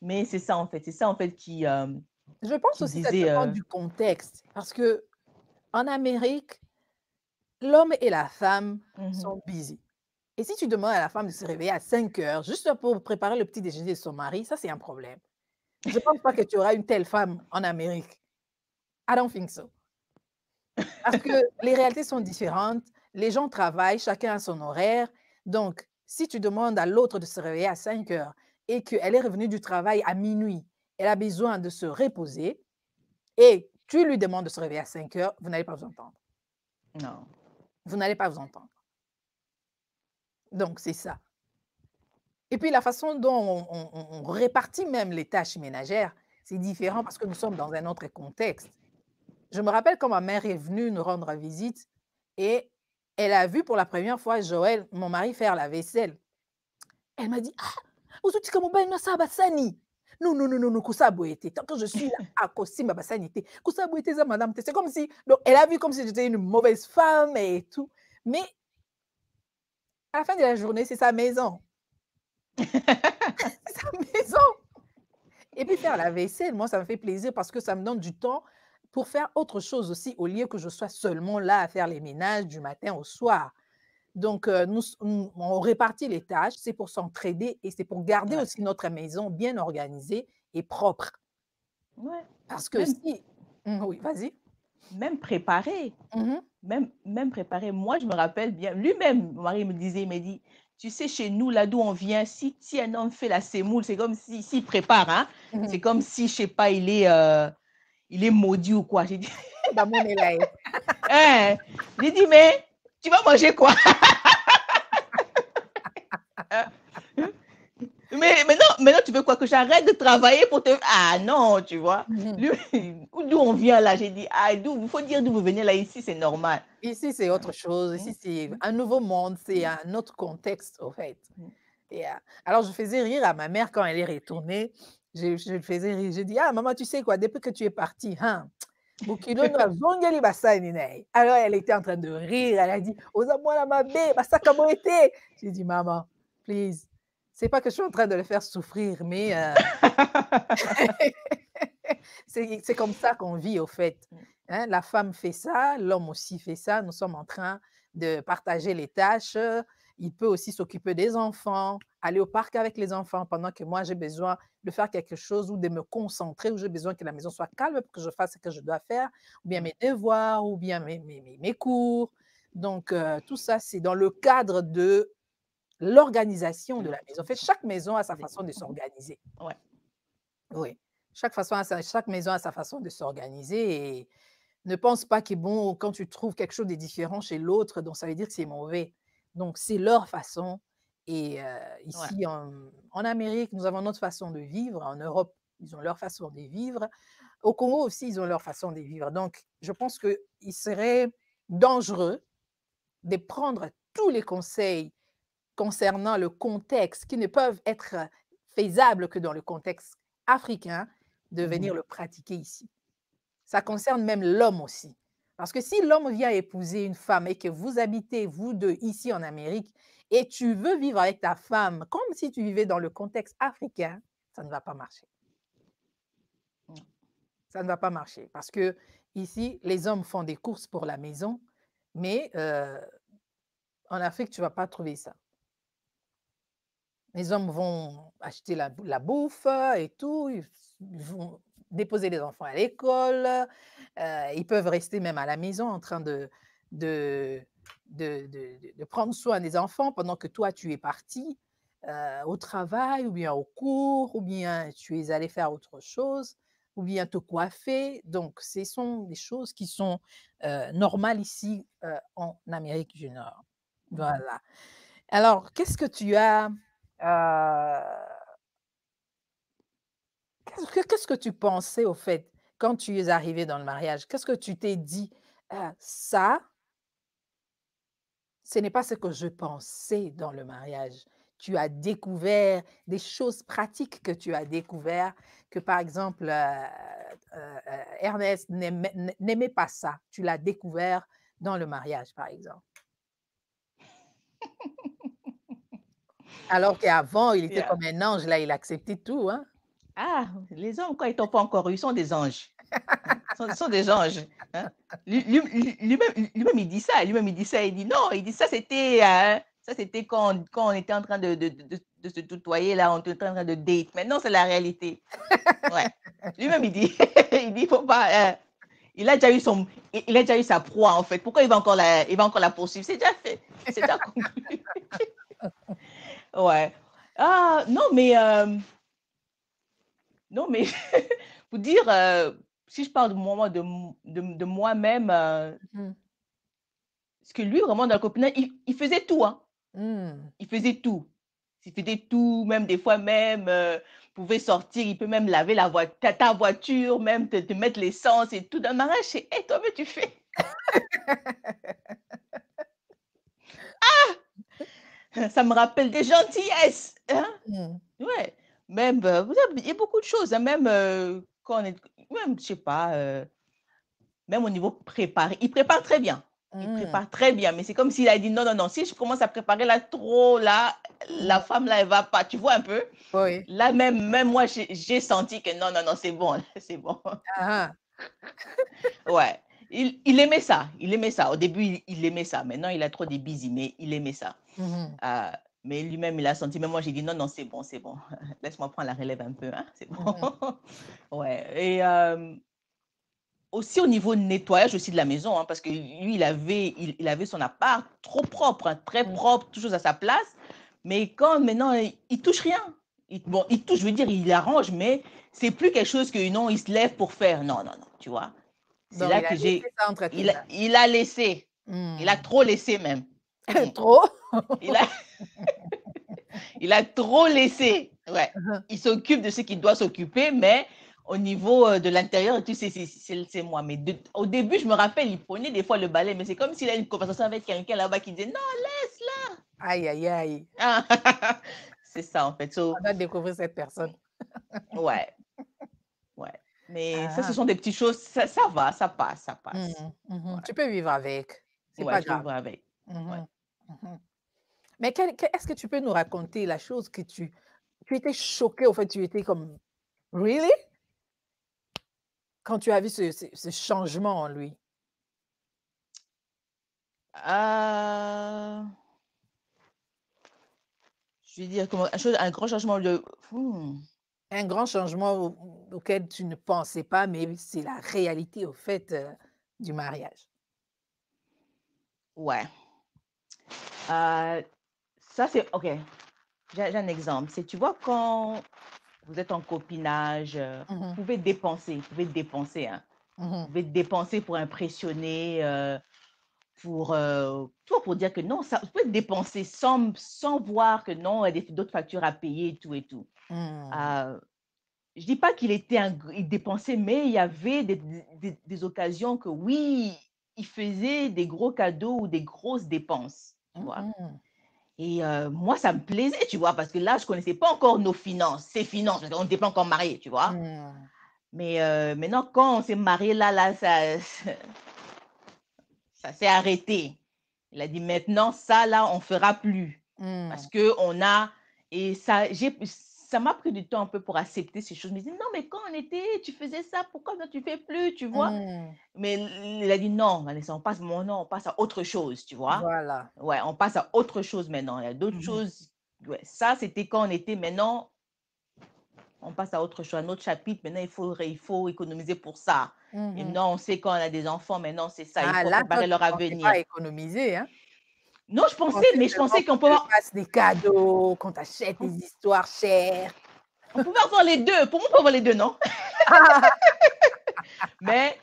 mais c'est ça en fait Je pense qui aussi que ça disait, dépend du contexte parce qu'en Amérique, l'homme et la femme mmh sont busy et si tu demandes à la femme de se réveiller à 5 heures juste pour préparer le petit déjeuner de son mari, ça c'est un problème. Je pense pas que tu auras une telle femme en Amérique. I don't think so. Parce que les réalités sont différentes, les gens travaillent, chacun a son horaire. Donc, si tu demandes à l'autre de se réveiller à 5 heures et qu'elle est revenue du travail à minuit, elle a besoin de se reposer et tu lui demandes de se réveiller à 5 heures, vous n'allez pas vous entendre. non. Vous n'allez pas vous entendre. Donc, c'est ça. Et puis la façon dont on répartit même les tâches ménagères, c'est différent parce que nous sommes dans un autre contexte. Je me rappelle quand ma mère est venue nous rendre visite et elle a vu pour la première fois Joël, mon mari, faire la vaisselle. Elle m'a dit: «Ah! Uzotika mobali na saba basani. Non, non, non, non, non, kosa boye te. Tant que je suis là, ah kosimba basani te. Kosa boye te eza madame te.» C'est comme si donc elle a vu comme si j'étais une mauvaise femme et tout. Mais à la fin de la journée, c'est sa maison. C'est sa maison. Et puis faire la vaisselle, moi, ça me fait plaisir parce que ça me donne du temps pour faire autre chose aussi, au lieu que je sois seulement là à faire les ménages du matin au soir. Donc, on répartit les tâches, c'est pour s'entraider et c'est pour garder Ouais, aussi notre maison bien organisée et propre. ouais. Parce que Même, si oui, vas-y. même préparer. Mmh. Même préparer. Moi, je me rappelle bien, lui-même, mon mari me disait, il m'a dit: «Tu sais, chez nous, là d'où on vient, si un homme fait la semoule, c'est comme si s'il prépare, hein, c'est Mmh. comme si, je sais pas, il est maudit ou quoi». J'ai dit: Bamonela ye. «Hein?» J'ai dit: «Mais tu vas manger quoi?» Mais maintenant tu veux quoi? Que j'arrête de travailler pour te ah non, tu vois? Mmh. Lui, d'où on vient là? J'ai dit: «Ah d'où il faut dire d'où vous venez là, ici c'est normal». Ici, c'est Hein? autre chose. Mmh, Ici, c'est mmh, un nouveau monde, c'est mmh, un autre contexte, au fait. mmh. Et alors je faisais rire à ma mère quand elle est retournée. Je lui faisais rire. Je dis: «Ah maman, tu sais quoi? Depuis que tu es partie, hein, Bukidon azongeli basani na ye.» Alors elle était en train de rire. Elle a dit: «Oza mwana mabe, basaka boye te.» J'ai dit: «Maman, please, c'est pas que je suis en train de le faire souffrir, mais c'est comme ça qu'on vit au fait, hein. La femme fait ça, l'homme aussi fait ça. Nous sommes en train de partager les tâches. Il peut aussi s'occuper des enfants, aller au parc avec les enfants pendant que moi j'ai besoin de faire quelque chose ou de me concentrer, ou j'ai besoin que la maison soit calme pour que je fasse ce que je dois faire, ou bien Mmh, mes devoirs, ou bien mes cours. Donc tout ça, c'est dans le cadre de l'organisation de la maison. En fait, chaque maison a sa des façon de mmh s'organiser. ouais. Oui, chaque maison a sa façon de s'organiser et ne pense pas que bon, quand tu trouves quelque chose de différent chez l'autre, donc ça veut dire que c'est mauvais. Donc c'est leur façon et Ouais. ici en Amérique, nous avons notre façon de vivre. En Europe, ils ont leur façon de vivre. Au Congo aussi, ils ont leur façon de vivre. Donc je pense qu'il serait dangereux de prendre tous les conseils concernant le contexte qui ne peuvent être faisables que dans le contexte africain, de Mmh. venir le pratiquer ici. Ça concerne même l'homme aussi. Parce que si l'homme vient épouser une femme et que vous habitez, vous deux, ici en Amérique, et tu veux vivre avec ta femme comme si tu vivais dans le contexte africain, ça ne va pas marcher. Mmh. Ça ne va pas marcher. Parce que ici, les hommes font des courses pour la maison, mais en Afrique, tu ne vas pas trouver ça. Les hommes vont acheter la bouffe et tout, ils vont déposer les enfants à l'école, ils peuvent rester même à la maison en train de de prendre soin des enfants pendant que toi tu es parti, au travail ou bien au cours ou bien tu es allé faire autre chose ou bien te coiffer. Donc ce sont des choses qui sont, normales ici, en Amérique du Nord. Mmh. Voilà. Alors qu'est-ce que tu as qu'est-ce que tu pensais au fait, quand tu es arrivé dans le mariage? Qu'est-ce que tu t'es dit: Ça, ce n'est pas ce que je pensais dans le mariage». Tu as découvert des choses pratiques que tu as découvert que, par exemple, Ernest n'aimait pas ça. Tu l'as découvert dans le mariage, par exemple. Alors qu'avant, il était Yeah. comme un ange, là, il acceptait tout, hein? Ah, les hommes, quand ils t'ont pas encore eu, ils sont des anges. Hein, sont des anges, hein. Lui-même, il dit ça, lui-même, il dit ça, il dit: «Non», il dit: ça c'était quand on était en train de se tutoyer là, on était en train de date. Maintenant, c'est la réalité». Ouais. Lui-même, il dit il dit: «Faut pas, il a déjà eu il a déjà eu sa proie, en fait. Pourquoi il va encore la poursuivre? C'est déjà fait, c'est déjà conclu». Ouais. Ah, non, mais non, mais pour dire, si je parle de moi de moi-même, Mmh. parce que lui, vraiment, dans le copinage, il faisait tout, hein. Mmh. Il faisait tout. il faisait tout, même des fois même, pouvait sortir, il peut même laver la voiture, ta voiture, même te mettre l'essence et tout. Dans le mariage, c'est: «Hey, toi, mais tu fais?» Ça me rappelle des gentillesses, hein? Mmh. Ouais, même, vous savez, il y a beaucoup de choses, hein, même, quand on est même, je sais pas, même au niveau préparé, il prépare très bien. Il Mmh. prépare très bien, mais c'est comme s'il a dit: «Non, non, non, si je commence à préparer là, trop là, la Mmh. femme là, elle va pas». Tu vois un peu? Oui. Là, même moi, j'ai senti que non, non, non, c'est bon, là, c'est bon. Ah ah. Ouais, il aimait ça, il aimait ça. Au début, il aimait ça. Maintenant, il a trop des bisous, mais il aimait ça. Mmh mh. Mais lui-même, il a senti, mais moi, j'ai dit: «Non, non, c'est bon. Laisse-moi prendre la relève un peu, hein, c'est bon». Mmh. Ouais et aussi au niveau nettoyage aussi de la maison, hein, parce que lui, il avait son appart trop propre, hein, très Mmh. propre, toujours à sa place. Mais quand maintenant, il touche rien. Bon, il touche, je veux dire, il arrange, mais c'est plus quelque chose que non, il se lève pour faire. Non, non, non, tu vois? C'est Donc là il a que laissé j'ai ça entre tes mains. il a laissé. Il a Mmh. trop laissé même. Mmh. Trop? Il a il a trop laissé. Ouais. Mmh mh. Il s'occupe de ce qu'il doit s'occuper, mais au niveau, de l'intérieur tu sais, c'est moi. Mais au début, je me rappelle, il prenait des fois le balai, mais c'est comme s'il a une conversation avec quelqu'un là-bas qui disait: «Non, laisse-la!» Aïe, aïe, aïe. C'est ça en fait. On doit découvrir cette personne. Ouais, ouais. Mais ça, Ah ce ah. sont des petites choses, ça va, ça passe, ça Mmh passe. mh. Mmh. Ouais, Tu peux vivre avec, c'est ouais, pas je peux grave. vivre avec. Mmh Ouais. mh. Mmh. Mais quel est-ce que tu peux nous raconter la chose que tu étais choquée, au fait, tu étais comme: «Really?» Quand tu as vu ce changement en lui? Heu, je vais dire comment un grand changement de Un grand changement auquel tu ne pensais pas, mais c'est la réalité, au fait, du mariage. ouais. Heu, Ça c'est OK. J'ai un exemple, c'est tu vois quand vous êtes en copinage, Mmh mh. vous pouvez dépenser, hein. Mmh Vous mh. pouvez dépenser pour impressionner, pour, tu vois, pour dire que non, ça vous pouvez dépenser sans voir que non, il y a d'autres factures à payer et tout. Mmh. Heu, je dis pas qu'il était il dépensait, mais il y avait des occasions que oui, il faisait des gros cadeaux ou des grosses dépenses, tu Mmh vois? mh. Et moi, ça me plaisait, tu vois? Parce que là, je connaissais pas encore nos finances, ses finances, parce qu'on n'était pas encore mariés, tu vois? Mmh. Mais maintenant, quand on s'est mariés, là, ça ça s'est arrêté. Il a dit: «Maintenant, ça, là, on fera plus». Parce Mmh. que on a et ça m'a pris du temps un peu pour accepter ces choses. Je me dis: «Non, mais quand on était, tu faisais ça, pourquoi maintenant tu fais plus?» Tu vois? Mmh. Mais il a dit: «Non, Vanessa, on passe maintenant, on passe à autre chose», tu vois? Voilà. Ouais, on passe à autre chose maintenant. Il y a d'autres Mmh mh. choses, ouais, ça, c'était quand on était, maintenant, on passe à autre chose, un autre chapitre. Maintenant, il faut économiser pour ça. Mmh Et mh. non, on sait quand on a des enfants, maintenant, c'est ça, il Ah faut là, toi, préparer tu leur pensais pas avenir. économiser, hein? Non, je Tu pensais, pensais mais je seulement pensais qu'on qu'on peut te avoir fasse des cadeaux, qu'on t'achète des histoires chères. on pouvait avoir les 2. Pour moi, on peut avoir les 2, non? Mais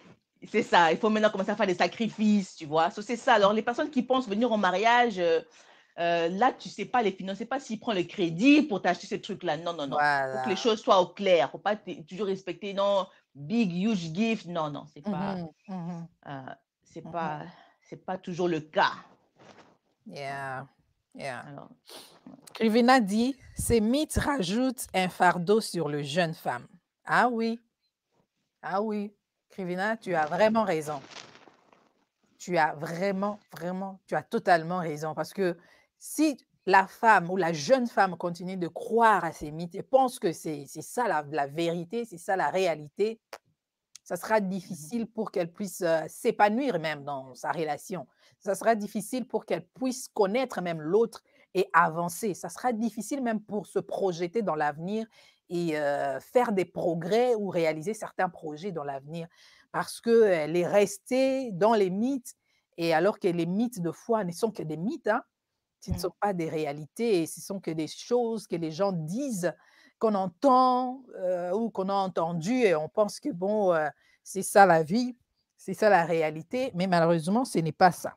c'est ça, il faut maintenant commencer à faire des sacrifices, tu vois? C'est ça. Alors les personnes qui pensent venir au mariage, là, tu sais pas les finances, tu sais pas s'il prend le crédit pour t'acheter ces trucs-là. Non, non, non. Faut que les Voilà. choses soient au clair. Faut pas toujours respecter, non, big, huge gift. Non, non, Mmh mh. Mmh mh. heu, c'est Mmh pas mh. c'est pas toujours le cas. Yeah, yeah. Alors, Krivina dit: «Ces mythes rajoutent un fardeau sur le jeune femme». Ah oui, ah oui. Krivina, tu as vraiment raison. Tu as vraiment, vraiment, tu as totalement raison parce que si la femme ou la jeune femme continue de croire à ces mythes et pense que c'est ça la vérité, c'est ça la réalité, ça sera mmh difficile pour qu'elle puisse, s'épanouir même dans sa relation. Ça sera difficile pour qu'elle puisse connaître même l'autre et avancer. Ça sera difficile même pour se projeter dans l'avenir et faire des progrès ou réaliser certains projets dans l'avenir parce qu'elle est restée dans les mythes et alors que les mythes de foi ne sont que des mythes, hein. Ce ne mh. sont pas des réalités et ce sont que des choses que les gens disent, qu'on entend, ou qu'on a entendu et on pense que bon, c'est ça la vie, c'est ça la réalité, mais malheureusement, ce n'est pas ça.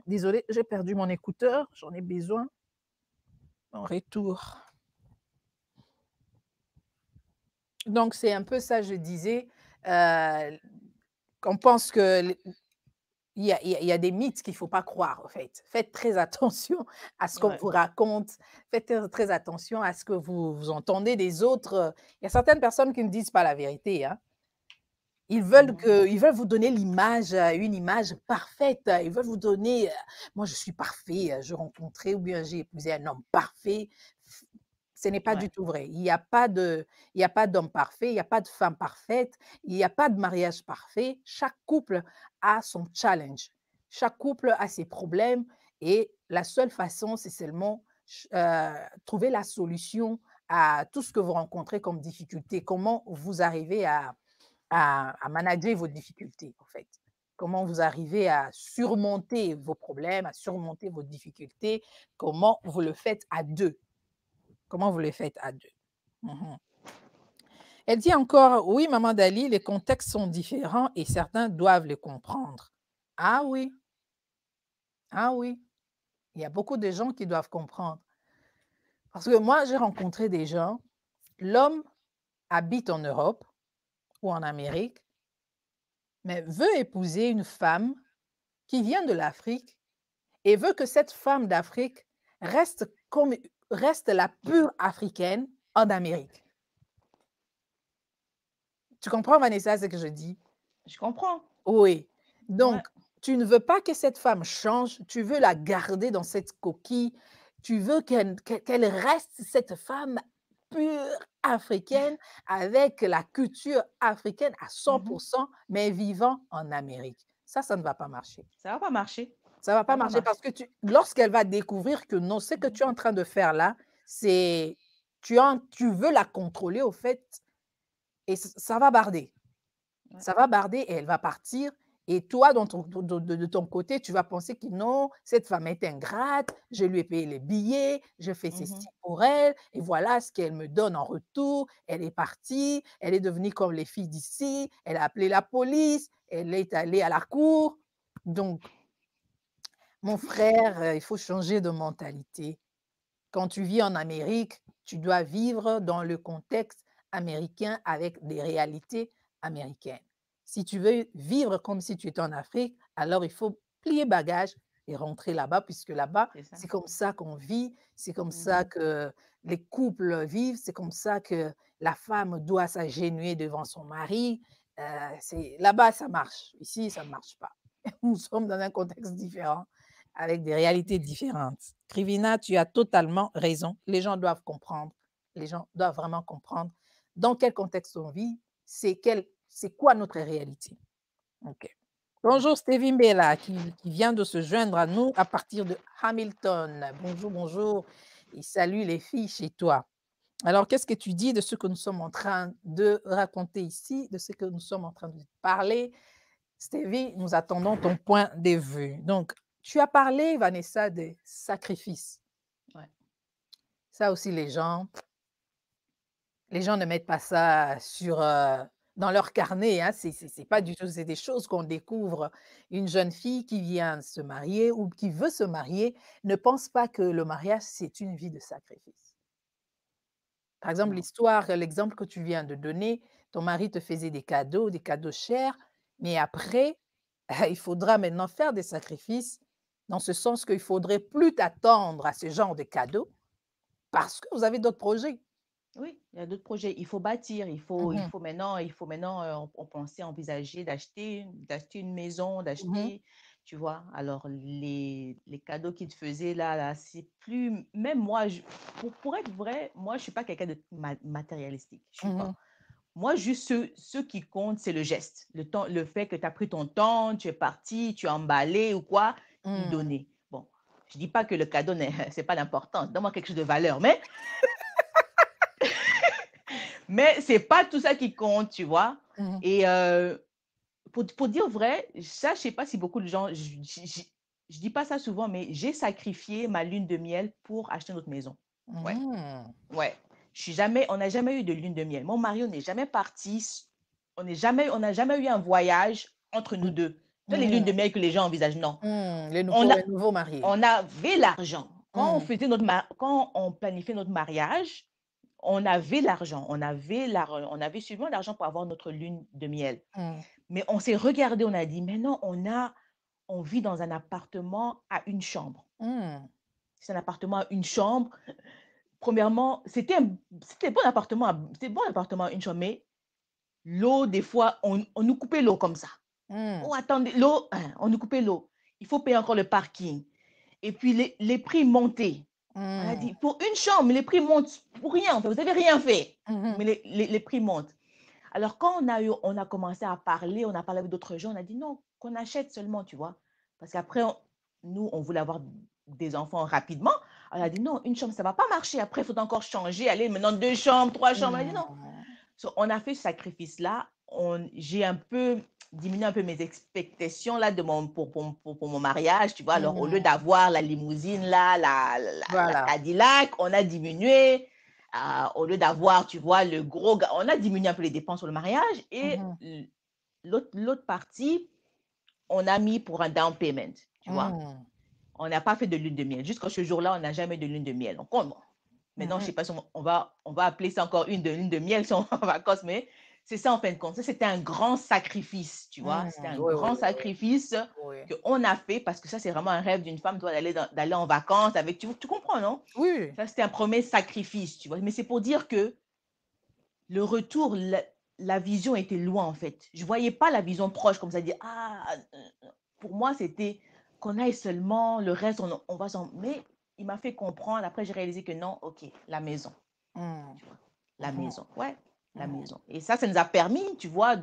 Désolée, j'ai perdu mon écouteur, j'en ai besoin. En retour. Donc c'est un peu ça, je disais, qu'on pense que il y a des mythes qu'il faut pas croire, en fait. Faites très attention à ce qu'on Ouais. vous raconte. Faites très attention à ce que vous entendez des autres. Il y a certaines personnes qui ne disent pas la vérité, hein. Mmh. Ils veulent vous donner une image parfaite. Ils veulent vous donner, «Moi, je suis parfait, je rencontrais ou bien j'ai épousé un homme parfait». Ce n'est pas Ouais. du tout vrai. Il y a pas d'homme parfait, il y a pas de femme parfaite, il y a pas de mariage parfait. Chaque couple a son challenge. Chaque couple a ses problèmes et la seule façon, c'est seulement trouver la solution à tout ce que vous rencontrez comme difficulté. Comment vous arrivez à manager vos difficultés, en fait. Comment vous arrivez à surmonter vos problèmes, à surmonter vos difficultés, comment vous le faites à 2. Comment vous le faites à 2. Mmh. Elle dit encore: «Oui, maman Dali, les contextes sont différents et certains doivent les comprendre». Ah oui, ah oui, il y a beaucoup de gens qui doivent comprendre. Parce que moi, j'ai rencontré des gens, l'homme habite en Europe ou en Amérique, mais veut épouser une femme qui vient de l'Afrique et veut que cette femme d'Afrique reste comme reste la pure africaine en Amérique. Tu comprends, Vanessa, ce que je dis? Je comprends. Oui. Ouais. Donc, tu ne veux pas que cette femme change, tu veux la garder dans cette coquille, tu veux qu'elle reste cette femme pure africaine avec la culture africaine à Mmh. 100%, mais vivant en Amérique. Ça ne va pas marcher. Ça va pas marcher. Ça va Ça pas va pas marcher parce marcher. que lorsqu'elle va découvrir que non, ce que Mmh. tu es en train de faire là, c'est tu veux la contrôler au fait et ça va barder. Ouais. Ça va barder et elle va partir et toi, dans ton de ton côté, tu vas penser que non, cette femme est ingrate, je lui ai payé les billets, je fais Mmh. ceci pour elle et voilà ce qu'elle me donne en retour. Elle est partie, elle est devenue comme les filles d'ici, elle a appelé la police, elle est allée à la cour. Donc, mon frère, il faut changer de mentalité. Quand tu vis en Amérique, tu dois vivre dans le contexte américain avec des réalités américaines. Si tu veux vivre comme si tu étais en Afrique, alors il faut plier bagage et rentrer là-bas, puisque là-bas, C'est ça. c'est comme ça qu'on vit, c'est comme ça Mmh. que les couples vivent, c'est comme ça que la femme doit s'agenouiller devant son mari. Là-bas, ça marche. Ici, ça ne marche pas. Nous sommes dans un contexte différent, avec des réalités différentes. Krivina, tu as totalement raison. Les gens doivent comprendre. Les gens doivent vraiment comprendre dans quel contexte on vit, c'est quoi notre réalité. OK. Ouais. Bonjour Stevie Mbella qui vient de se joindre à nous à partir de Hamilton. Bonjour, bonjour et salut les filles chez toi. Alors, qu'est-ce que tu dis de ce que nous sommes en train de raconter ici, de ce que nous sommes en train de parler? Stevie, nous attendons ton point de vue. Donc, tu as parlé, Vanessa, des sacrifices. Ouais. Ça aussi, les gens ne mettent pas ça dans leur carnet, hein. C'est pas Mmh. du tout, c'est des choses qu'on découvre. Une jeune fille qui vient se marier ou qui veut se marier ne pense pas que le mariage, c'est une vie de sacrifice. Par exemple, Non. l'exemple que tu viens de donner, ton mari te faisait des cadeaux chers, mais après, il faudra maintenant faire des sacrifices, dans ce sens qu'il faudrait plus t'attendre à ce genre de cadeaux parce que vous avez d'autres projets. Oui, il y a d'autres projets. Il faut bâtir, Mmh. il faut maintenant, on pensait envisager d'acheter une maison, Mmh. d'acheter, tu vois? Alors les cadeaux qu'ils te faisaient là, c'est plus même moi, pour être vrai, moi, je suis pas quelqu'un de matérialistique, je suis pas. Mmh. Moi, juste ce qui compte, c'est le geste, le temps, le fait que tu as pris ton temps, tu es parti, tu as emballé ou quoi, lui Mmh. donner. Bon, je dis pas que le cadeau n'est c'est pas d'importance, donne-moi quelque chose de valeur, mais c'est pas tout ça qui compte, tu vois? Mmh. Et pour dire vrai, ça, je sais pas si beaucoup de gens je dis pas ça souvent, mais j'ai sacrifié ma lune de miel pour acheter notre maison. Ouais, Mmh. ouais. On n'a jamais eu de lune de miel. Mon mari, on n'est jamais parti, on n'a jamais eu un voyage entre nous Mmh. 2. Tu sais, les lunes Mmh. de miel que les gens envisagent? Non. Mmh. Les nou On Pour a les nouveaux mariés. on avait l'argent, Mmh. Quand on planifiait notre mariage, on avait l'argent, on avait suffisamment d'argent pour avoir notre lune de miel. Mmh. Mais on s'est regardé, on a dit: «Mais non, on vit dans un appartement à une chambre». Mmh. C'est un appartement à une chambre. Premièrement, c'était bon appartement à une chambre, mais l'eau, des fois, on nous coupait l'eau comme ça. Mmh. «Oh attendez, l'eau», on nous coupait l'eau. Il faut payer encore le parking et puis les prix montaient. On a Mmh. dit: «Pour une chambre, les prix montent pour rien, en fait, vous avez rien fait, Mmh. mais les prix montent». Alors quand on a commencé à parler, on a parlé avec d'autres gens, on a dit: «Non, qu'on achète seulement», tu vois? Parce qu'après nous, on voulait avoir des enfants rapidement. On a dit: «Non, une chambre, ça va pas marcher. Après, il faut encore changer, aller maintenant 2 chambres, 3 chambres». On a dit: «Non». Mmh. So, on a fait ce sacrifice-là. J'ai un peu diminué un peu mes expectations là de pour mon mariage, tu vois. Alors, au lieu Mmh. d'avoir la limousine là, la Voilà. Cadillac, on a diminué. Au lieu d'avoir, tu vois, on a diminué un peu les dépenses pour le mariage et Mmh. l'autre partie, on a mis pour un down payment, tu vois. Mmh. On n'a pas fait de lune de miel. Jusqu'à ce jour-là, on n'a jamais de lune de miel. Donc, maintenant, je ne Mmh. sais pas si on va appeler ça encore une de lune de miel si on va en vacances, mais c'est ça en fin de compte. Ça, c'était un grand sacrifice, tu vois. Mmh. C'était un Oui, oui, grand oui, sacrifice oui. qu'on a fait parce que ça, c'est vraiment un rêve d'une femme, toi, d'aller en vacances avec, tu comprends, non? Oui. Ça, c'était un premier sacrifice, tu vois. Mais c'est pour dire que le retour, la vision était loin, en fait. Je ne voyais pas la vision proche, comme ça, dire, pour moi, c'était qu'on aille seulement, le reste, on va s'en. Mais il m'a fait comprendre, après, j'ai réalisé que non, OK, la maison, Mmh. tu vois, la Mmh. maison, ouais, la Mmh. maison. Et ça nous a permis, tu vois,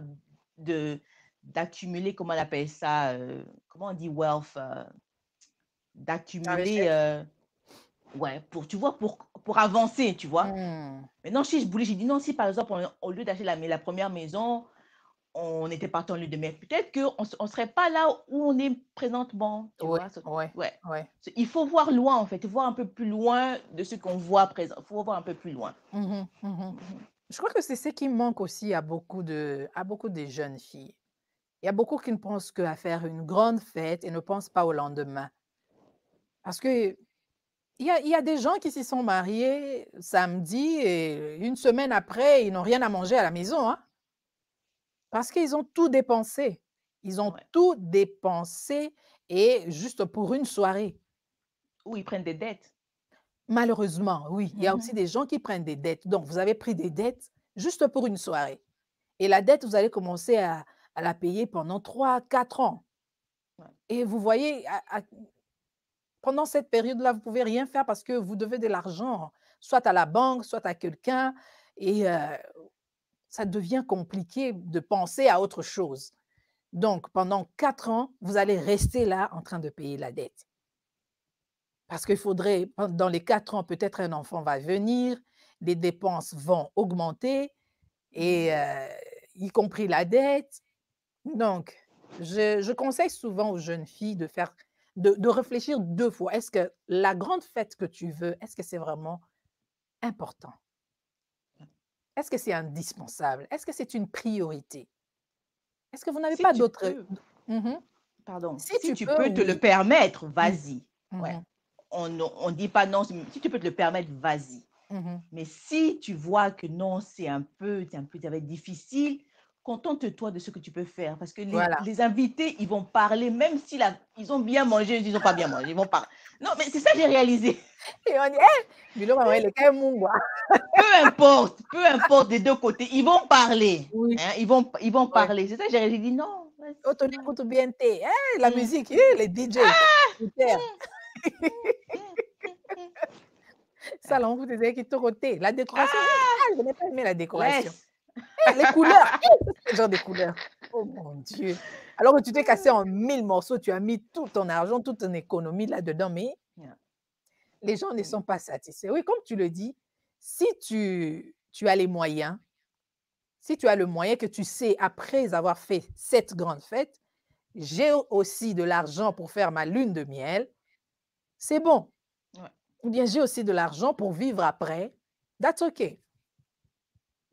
de d'accumuler, comment on appelle ça, comment on dit wealth, La d'accumuler, richesse. ouais, tu vois, pour avancer, tu vois. Mmh. Maintenant, si je voulais, j'ai dit non, si par exemple, au lieu d'acheter la première maison, on était parti en lune de miel, peut-être qu'on ne serait pas là où on est présentement, tu Oui, vois. oui, Ouais. oui. Il faut voir loin, en fait, voir un peu plus loin de ce qu'on voit présent. Il faut voir un peu plus loin. Mmh. Mmh. Mhm. Je crois que c'est ce qui manque aussi à beaucoup de jeunes filles. Il y a beaucoup qui ne pensent qu'à faire une grande fête et ne pensent pas au lendemain. Parce que il y a des gens qui s'y sont mariés samedi et une semaine après, ils n'ont rien à manger à la maison, hein, parce qu'ils ont tout dépensé. Ils ont Ouais. tout dépensé et juste pour une soirée. Ou ils prennent des dettes. Malheureusement, oui, il y a Mhm. aussi des gens qui prennent des dettes. Donc vous avez pris des dettes juste pour une soirée et la dette, vous allez commencer à la payer pendant 3 4 ans Ouais. et vous voyez pendant cette période-là, vous pouvez rien faire parce que vous devez de l'argent, soit à la banque, soit à quelqu'un et ça devient compliqué de penser à autre chose. Donc pendant 4 ans, vous allez rester là en train de payer la dette. Parce qu'il faudrait dans les 4 ans, peut-être un enfant va venir, les dépenses vont augmenter et Mhm. y compris la dette. Donc je conseille souvent aux jeunes filles de réfléchir 2 fois. Est-ce que la grande fête que tu veux, est-ce que c'est vraiment important? Est-ce que c'est indispensable? Est-ce que c'est une priorité? Est-ce que vous n'avez Si pas tu d'autres peux, mmh. pardon, Si si tu tu peux, peux te le oui. permettre, Mmh. vas-y. Ouais. Mmh. On dit pas non, si tu peux te le permettre, vas-y. Mmh. Mais si tu vois que non, ça va être difficile, contente-toi de ce que tu peux faire. Parce que Voilà. les invités, ils vont parler, même si ils ont bien mangé, ils n'ont pas bien mangé, ils vont parler. Non, mais c'est ça que j'ai réalisé. Et on dit: «Eh! Biloko mama eleka ye mungwa.» Peu importe des deux côtés, ils vont parler. Oui, Hein, ils vont ouais. parler. C'est ça que j'ai réalisé. J'ai dit non, Otoni non. kutu bien te. Eh, la Hum, musique, eh, les DJ, super. hum, hum, hum. Ah, Salon, vous disiez kitoko te. La décoration, ah, je n'ai pas aimé la décoration. laisse. Eh, les couleurs, eh, c'est quel genre de couleurs? Oh mon Dieu! Alors que tu t'es cassé en 1000 morceaux, tu as mis tout ton argent, toute ton économie là-dedans, mais Yeah, les gens ne oui, sont pas satisfaits. Oui, comme tu le dis, si tu as les moyens, si tu as le moyen que tu sais, après avoir fait cette grande fête, j'ai aussi de l'argent pour faire ma lune de miel, c'est bon. ouais. Ou bien j'ai aussi de l'argent pour vivre après, that's OK.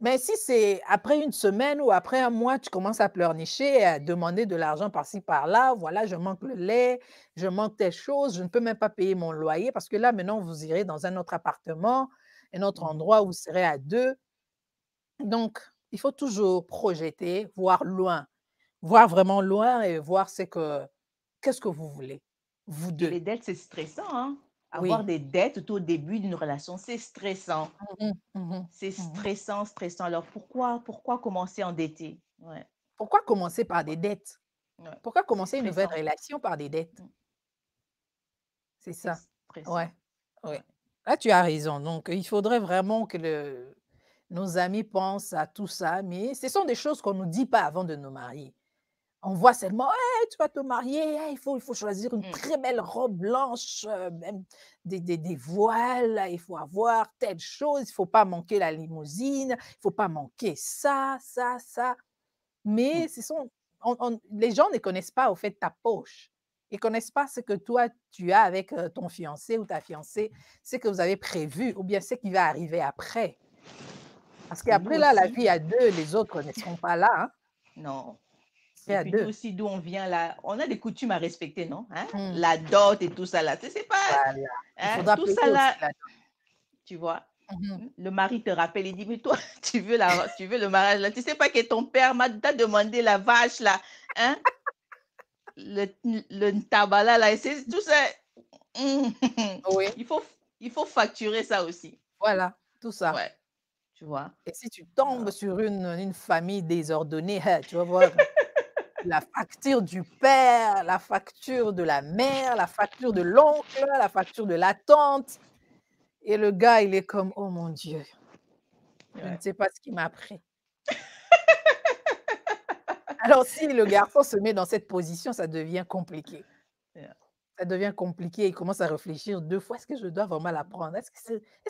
Mais si c'est après une semaine ou après un mois, tu commences à pleurnicher et à demander de l'argent par-ci par-là, voilà, je manque le lait, je manque telle chose, je ne peux même pas payer mon loyer parce que là, maintenant, vous irez dans un autre appartement, un autre Mmh. endroit où vous serez à 2. Donc, il faut toujours projeter, voir loin, voir vraiment loin et voir qu'est-ce que vous voulez, vous Et 2. les dettes, c'est stressant, hein. Avoir Oui. des dettes tout au début d'une relation, c'est stressant. Mmh mh. Mmh mh. C'est Mmh. stressant, stressant. Alors pourquoi commencer endetté? Ouais, Pourquoi commencer par des pourquoi? dettes? Ouais, Pourquoi c'est commencer une nouvelle stressant. relation par des dettes? Mmh, C'est c'est ça. Ouais, stressant. Ouais. ouais. Là, tu as raison. Donc, il faudrait vraiment que nos amis pensent à tout ça, mais ce sont des choses qu'on ne nous dit pas avant de nous marier. On voit seulement: «Ouais, tu vas te marier, il faut choisir une Mmh. très belle robe blanche, même des voiles, il faut avoir telle chose, il faut pas manquer la limousine, il faut pas manquer ça, ça, ça». Mmh. Mais ce sont les gens ne connaissent pas, au fait, ta poche. Ils connaissent pas ce que toi, tu as avec, ton fiancé ou ta fiancée, ce que vous avez prévu ou bien ce qui va arriver après. Parce Et nous qu'après là, la aussi, vie à 2, les autres ne seront pas là, hein, non. c'est Et à puis nous 2. aussi, d'où on vient là, on a des coutumes à respecter, non? Hein? Mmh, La dot et tout ça là, c'est pas, voilà. Il hein, faudra tout payer ça aussi là, là. tu vois? Mmh mh. Le mari te rappelle, il dit: «Mais toi, tu veux le mariage là, tu sais pas que ton père t'a demandé la vache là, hein? Le ntaba là et c'est tout ça». Mmh. Oui, Il faut il faut facturer ça aussi. voilà, tout ça. Ouais, tu vois? Et si tu tombes Alors sur une famille désordonnée, tu vas voir la facture du père, la facture de la mère, la facture de l'oncle, la facture de la tante. Et le gars, il est comme: «Oh mon Dieu, je ne ouais, sais pas ce qui m'a pris». Alors si le garçon se met dans cette position, ça devient compliqué. yeah. Ça devient compliqué, il commence à réfléchir 2 fois: «Est-ce que je dois vraiment la prendre? Est-ce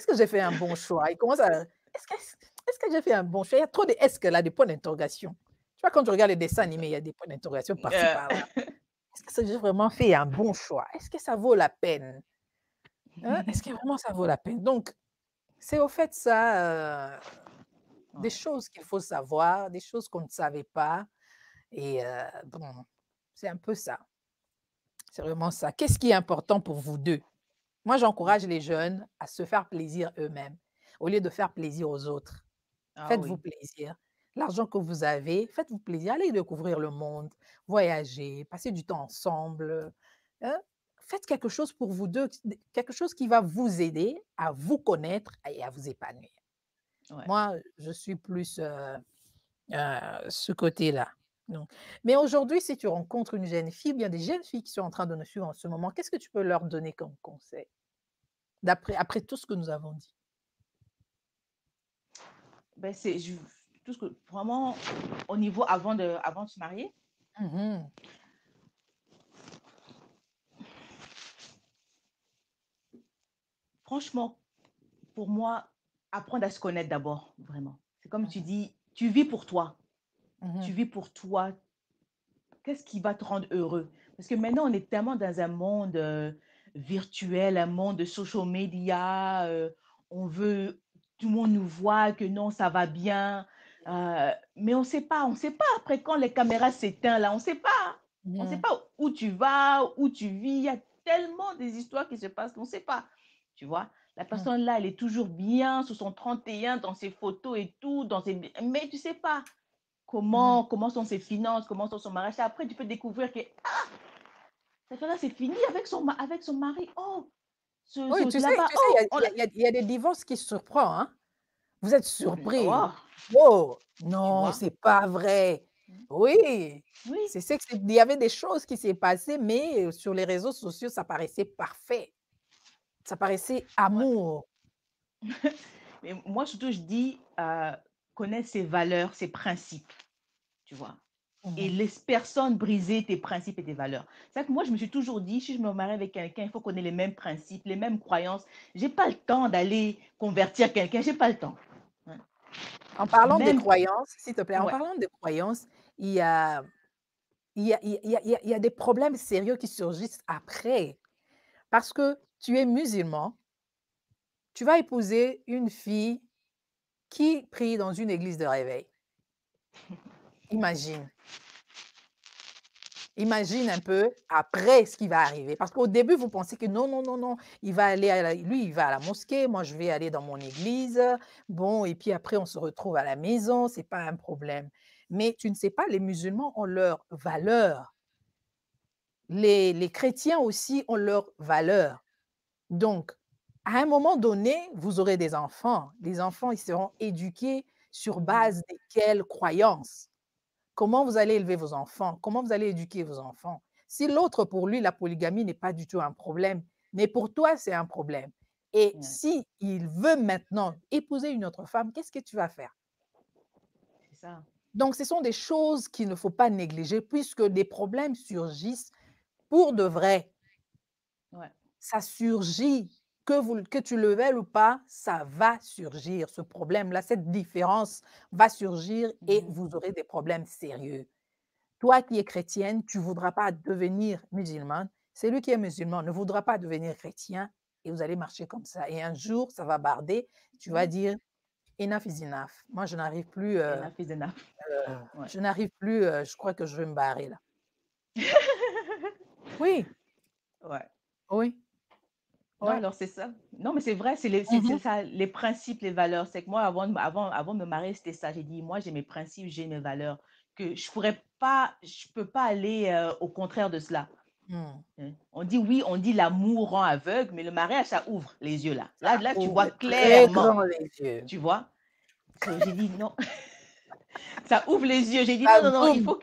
que j'ai fait un bon choix?» Il commence à: «Est-ce que j'ai fait un bon choix?» Il y a trop de «est-ce que» là, des points d'interrogation. Tu vois, quand tu regardes les dessins animés, il y a des points d'interrogation par-ci par-là. Est-ce que j'ai vraiment fait un bon choix? Est-ce que ça vaut la peine? Hein? Est-ce que vraiment ça vaut la peine? Donc c'est au fait ça, des Ouais. choses qu'il faut savoir, des choses qu'on ne savait pas et bon, c'est un peu ça. C'est vraiment ça. Qu'est-ce qui est important pour vous 2? Moi, Mmh. j'encourage les jeunes à se faire plaisir eux-mêmes, au lieu de faire plaisir aux autres. Ah Faites-vous oui. plaisir. L'argent que vous avez, faites-vous plaisir. Allez découvrir le monde, voyager, passer du temps ensemble, hein. Faites quelque chose pour vous 2, quelque chose qui va vous aider à vous connaître et à vous épanouir. Ouais. Moi, je suis plus, ce côté-là. Donc mais aujourd'hui, si tu rencontres une jeune fille, bien des jeunes filles qui sont en train de nous suivre en ce moment, qu'est-ce que tu peux leur donner comme conseil? Après tout ce que nous avons dit? Ben c'est je tout ce que vraiment au niveau avant de se marier, Mmh mh. franchement, pour moi, apprendre à se connaître d'abord, vraiment. C'est comme tu Mmh. dis, tu vis pour toi. Mmh. Tu vis pour toi. Qu'est-ce qui va te rendre heureux? Parce que maintenant, on est tellement dans un monde, virtuel, un monde de social media, on veut tout le monde nous voit que non, ça va bien, mais on sait pas après quand les caméras s'éteignent là, on sait pas. On sait Mmh. pas où tu vas, où tu vis, il y a tellement des histoires qui se passent qu'on sait pas, tu vois? La Mmh. personne là, elle est toujours bien sur son 31 dans ses photos et tout, dans ses mais tu sais pas. Mmh. Comment sont ses finances, comment sont son mariage. Après, tu peux découvrir que cette femme-là, c'est fini avec son mari. Oh, Oui, là-bas, tu sais, oh, on l'a. il y a des divorces qui surprend, hein. Vous êtes surpris. Oh, «Oh! tu Non, vois? c'est pas vrai». Mm. Oui, Oui, il y avait des choses qui s'est passées, mais sur les réseaux sociaux, ça paraissait parfait. Ça paraissait ouais. amour. Mais moi, surtout, je dis connaître ses valeurs, ses principes, tu vois? Mmh Et mh. laisse personne briser tes principes et tes valeurs. C'est vrai que moi, je me suis toujours dit, si je me marie avec quelqu'un, il faut qu'on ait les mêmes principes, les mêmes croyances. J'ai pas le temps d'aller convertir quelqu'un, j'ai pas le temps. Ouais. En parlant des Même, croyances, s'il te plaît, en ouais. parlant de croyances, il y a il y a des problèmes sérieux qui surgissent après. Parce que tu es musulman, tu vas épouser une fille Qui prie dans une église de réveil? Imagine. Imagine un peu après ce qui va arriver. Parce qu'au début, vous pensez que non, non, non, non, il va aller à la lui, il va à la mosquée, moi je vais aller dans mon église. Bon et puis après on se retrouve à la maison, c'est pas un problème. Mais tu ne sais pas, les musulmans ont leurs valeurs. Les chrétiens aussi ont leurs valeurs. Donc, à un moment donné, vous aurez des enfants. Les enfants, ils seront éduqués sur Mhm. base de quelles croyances? Comment vous allez élever vos enfants? Comment vous allez éduquer vos enfants? Si l'autre, pour lui, la polygamie n'est pas du tout un problème, mais pour toi, c'est un problème. Et Ouais, si il veut maintenant épouser une autre femme, qu'est-ce que tu vas faire? c'est ça. Donc, ce sont des choses qu'il ne faut pas négliger puisque des problèmes surgissent pour de vrai. Ouais. Ça surgit, que tu le veuilles ou pas, ça va surgir. Ce problème-là, cette différence va surgir et Mhm. vous aurez des problèmes sérieux. Toi qui es chrétienne, tu ne voudras pas devenir musulmane. Celui qui est musulman ne voudra pas devenir chrétien et vous allez marcher comme ça. Et un jour, ça va barder. Tu vas Ouais. dire: «Enough is enough. Moi, Enough is enough. Ouais. je crois que je vais me barrer là». Oui, Ouais. oui, Non, ouais. alors c'est ça. Non, mais c'est vrai, c'est Mmh. ça, les principes, les valeurs. C'est que moi, avant de me marier, c'était ça. J'ai dit, moi, j'ai mes principes, j'ai mes valeurs, que je peux pas aller au contraire de cela. Mmh. Hein. On dit oui, on dit l'amour rend aveugle, mais le mariage, ça ouvre les yeux là. Ça Là, tu vois ouvre très clairement, grand les yeux. tu vois. So, j'ai dit non, ça ouvre les yeux. J'ai dit non, Ça non, non, boum!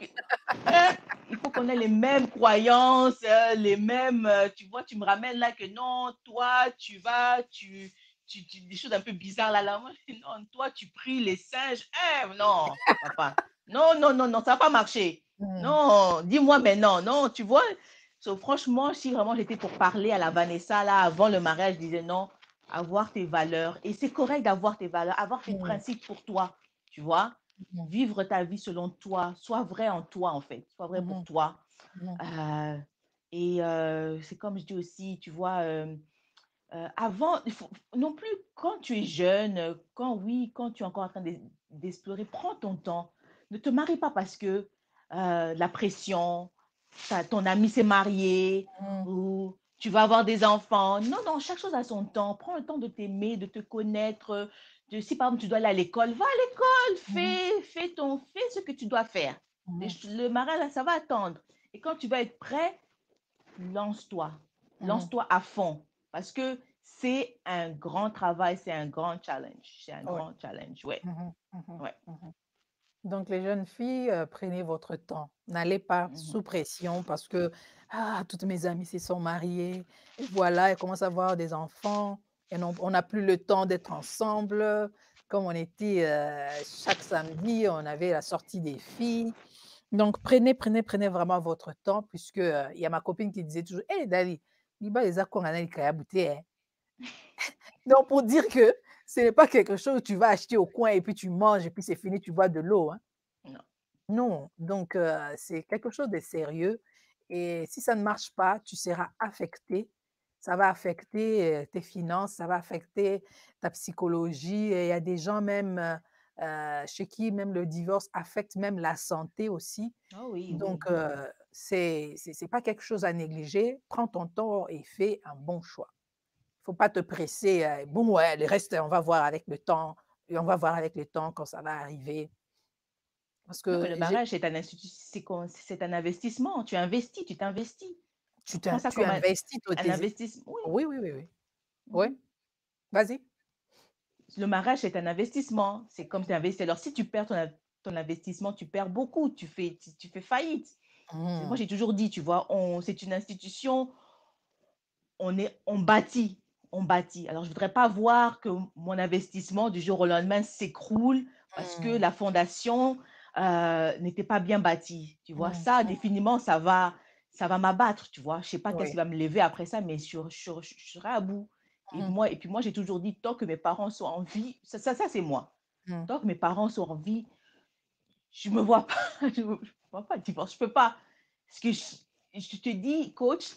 hein, il faut qu'on ait les mêmes croyances, les mêmes. Tu vois, tu me ramènes là que non, toi, tu vas, des choses un peu bizarres là, là. Moi, je dis, non, toi, tu pries les singes. Non, papa. Non, non, non, non, ça va pas marcher. Mmh. Non, dis-moi maintenant. Non, tu vois. So, franchement, si vraiment j'étais pour parler à la Vanessa là avant le mariage, je disais non, avoir tes valeurs. Et c'est correct d'avoir tes valeurs, avoir tes Mmh. principes pour toi. Tu vois, Mmh. vivre ta vie selon toi, sois vrai en toi en fait, sois vrai pour Mmh. toi. Mmh. Heu et c'est comme je dis aussi, tu vois, avant, il faut non plus quand tu es jeune, quand oui, quand tu es encore en train d'explorer, prends ton temps. Ne te marie pas parce que, la pression, ton ami s'est marié Mmh. ou tu vas avoir des enfants. Non, non, chaque chose a son temps. Prends le temps de t'aimer, de te connaître, de si par exemple tu dois aller à l'école, va à l'école, Mmh. fais ce que tu dois faire. Mmh. Le mariage là, ça va attendre et quand tu vas être prêt, lance-toi. Mmh. Lance-toi à fond parce que c'est un grand travail, c'est un grand challenge. C'est un Ouais. grand challenge, ouais, Mmh. Mmh. ouais. Mmh. Donc les jeunes filles, prenez votre temps. N'allez pas Mmh. sous pression parce que: «Ah, toutes mes amies se sont mariées et voilà, elles commencent à avoir des enfants et on n'a plus le temps d'être ensemble». Comme on était, chaque samedi, on avait la sortie des filles. Donc prenez vraiment votre temps puisque, il y a ma copine qui disait toujours: «Hey Dali, liba eza kwanga na likaya bute, hein». Donc pour dire que ce n'est pas quelque chose que tu vas acheter au coin et puis tu manges et puis c'est fini, tu bois de l'eau, hein. Non. Non, donc c'est quelque chose de sérieux et si ça ne marche pas, tu seras affecté. Ça va affecter, tes finances, ça va affecter ta psychologie et il y a des gens même, chez qui même le divorce affecte même la santé aussi. Ah oui, Donc oui. c'est pas quelque chose à négliger. Prends ton temps et fais un bon choix. Faut pas te presser, «Bon, ouais, le reste, on va voir avec le temps et on va voir avec le temps quand ça va arriver». Parce Non, mais que le j'ai mariage, c'est un investissement. Tu investis, tu t'investis. Prends ça tu comme investis toi un tes investissement. Oui. oui, oui, oui, oui. Oui, Mhm. vas-y. Le mariage, c'est un investissement. C'est comme tu investis. Alors, si tu perds ton investissement, tu perds beaucoup. Tu fais faillite. Moi, Mmh. j'ai toujours dit, tu vois, c'est une institution, on bâtit. On bâtit. Alors, je ne voudrais pas voir que mon investissement du jour au lendemain s'écroule parce que Mmh. la fondation n'était pas bien bâtie. Tu vois, Mmh. ça, Mmh. définitivement, ça va m'abattre. Tu vois, je ne sais pas qu'est-ce qui Oui. va me lever après ça, mais je serai à bout. Mmh. Et puis moi, j'ai toujours dit, tant que mes parents sont en vie, ça c'est moi. Mmh. Tant que mes parents sont en vie, je me vois pas, je me vois pas divorce, je peux pas. Parce que je te dis, coach,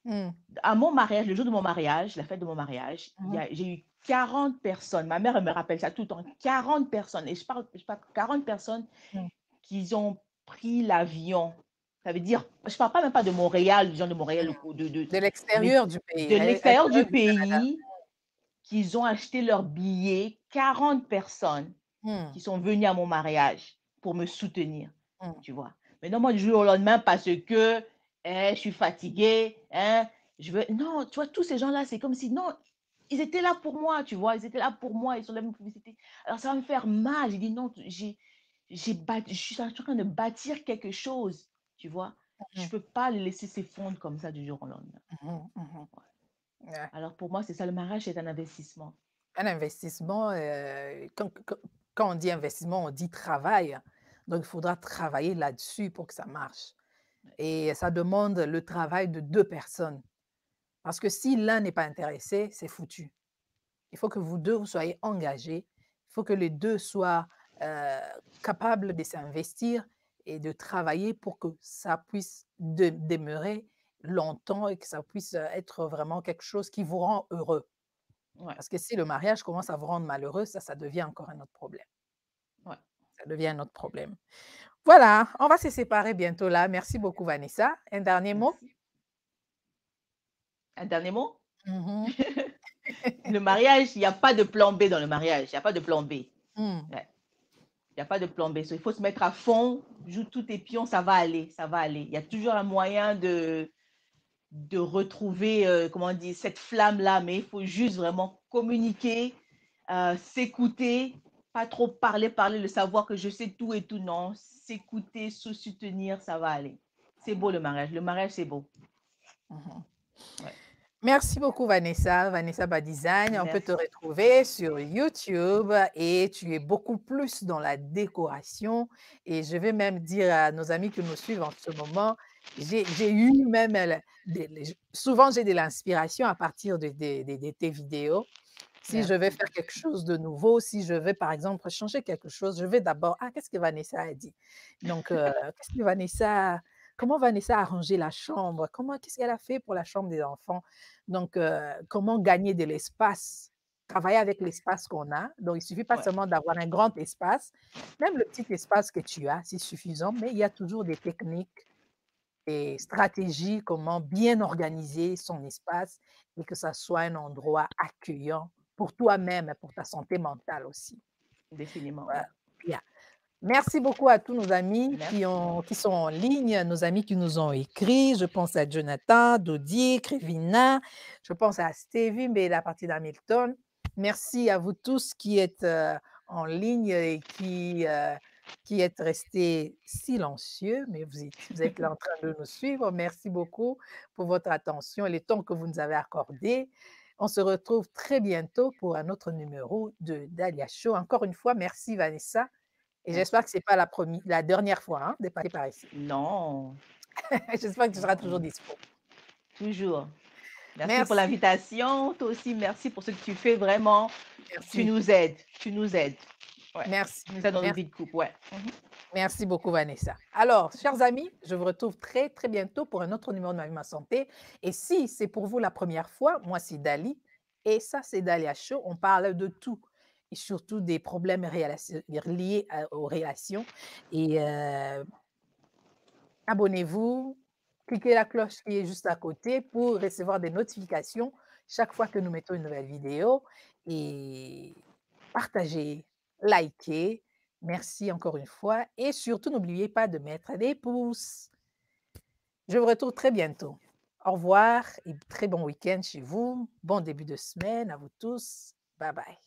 Mmh. À mon mariage, le jour de mon mariage, la fête de mon mariage, Mmh mh. j'ai eu 40 personnes. Ma mère, elle me rappelle ça tout le temps. 40 personnes. Et je parle 40 personnes Mmh. qui ont pris l'avion. Ça veut dire, je parle pas même pas de Montréal, des gens de Montréal Mmh. ou De mais l'extérieur du pays, de à l'extérieur l'extérieur du du Canada. pays, qu'ils ont acheté leurs billets. 40 personnes Mmh. qui sont venues à mon mariage pour me soutenir, Mmh. tu vois. Mais non, moi, du jour au lendemain, parce que je suis fatiguée, hein, je veux. Non, tu vois, tous ces gens-là, c'est comme si, non, ils étaient là pour moi, tu vois, ils étaient là pour moi, ils sont là pour me féliciter. Alors, ça va me faire mal. J'ai dit, non, je suis en train de bâtir quelque chose, tu vois. Mmh Je mh. ne peux pas les laisser s'effondrer comme ça du jour au lendemain. Mmh mh. Ouais. Ouais. Alors, pour moi, c'est ça, le mariage, c'est un investissement. Un investissement, quand on dit investissement, on dit travail. Donc il faudra travailler là-dessus pour que ça marche et ça demande le travail de 2 personnes parce que si l'un n'est pas intéressé, c'est foutu. Il faut que vous 2 vous soyez engagés. Il faut que les 2 soient, heu, capables de s'investir et de travailler pour que ça puisse demeurer longtemps et que ça puisse, être vraiment quelque chose qui vous rend heureux. Ouais, Parce que si le mariage commence à vous rendre malheureux, ça devient encore un autre problème. ouais. Ça devient un autre problème. Voilà, on va se séparer bientôt là. Merci beaucoup Vanessa. Un dernier mot? Merci. Un dernier mot? Mmh. Le mariage, il y a pas de plan B dans le mariage, il y a pas de plan B. Mmh. Ouais, il y a pas de plan B. So, il faut se mettre à fond, joue tous tes pions, ça va aller, ça va aller. Il y a toujours un moyen de retrouver, comment on dit? Cette flamme-là, mais il faut juste vraiment communiquer, s'écouter, pas trop parler, parler, le savoir que je sais tout et tout, non. S'écouter, se soutenir, ça va aller. C'est beau le mariage. Le mariage, c'est beau. Mmh. Ouais. Merci beaucoup Vanessa, Vanessa Badizagne. On peut te Merci. retrouver sur YouTube et tu es beaucoup plus dans la décoration et je vais même dire à nos amis qui nous suivent en ce moment, j'ai eu même souvent j'ai de l'inspiration à partir de tes vidéos. Si je vais Merci. faire quelque chose de nouveau, si je vais par exemple changer quelque chose, je vais d'abord: «Ah, qu'est-ce que Vanessa a dit?» Donc qu'est-ce que Vanessa comment Vanessa a rangé la chambre? Qu'est-ce qu'elle a fait pour la chambre des enfants? Donc comment gagner de l'espace? Travailler avec l'espace qu'on a. Donc il suffit pas Ouais, seulement d'avoir un grand espace, même le petit espace que tu as, c'est suffisant, mais il y a toujours des techniques et stratégies, comment bien organiser son espace et que ça soit un endroit accueillant pour toi-même et pour ta santé mentale aussi. définitivement, Voilà, ouais. bien. Merci beaucoup à tous nos amis Merci. qui sont en ligne, nos amis qui nous ont écrit. Je pense à Jonathan, Dodi, Krivina, je pense à Stevie, mais la partie d'Hamilton. Merci à vous tous qui êtes en ligne et qui êtes restés silencieux, mais vous êtes là en train de nous suivre. Merci beaucoup pour votre attention et le temps que vous nous avez accordé. On se retrouve très bientôt pour un autre numéro de Dalia Show. Encore une fois, merci Vanessa et j'espère que Merci. c'est pas la dernière fois, hein, de passer par ici. Non, J'espère que tu seras toujours non, dispo. toujours. Merci pour Merci, l'invitation. Toi aussi, merci pour ce que tu fais vraiment. Tu merci, nous aides. Tu nous aides. Ouais. merci, Tu nous aides dans notre merci, vie de couple. Ouais. Mhm. merci beaucoup Vanessa. Alors, chers amis, je vous retrouve très, très bientôt pour un autre numéro de Ma vie, ma santé et si c'est pour vous la première fois, moi c'est Dali et ça c'est Dalia Show. On parle de tout et surtout des problèmes liés à aux relations et abonnez-vous, cliquez la cloche qui est juste à côté pour recevoir des notifications chaque fois que nous mettons une nouvelle vidéo et partagez, likez. Merci encore une fois et surtout n'oubliez pas de mettre des pouces. Je vous retrouve très bientôt. Au revoir et très bon week-end chez vous. Bon début de semaine à vous tous. Bye bye.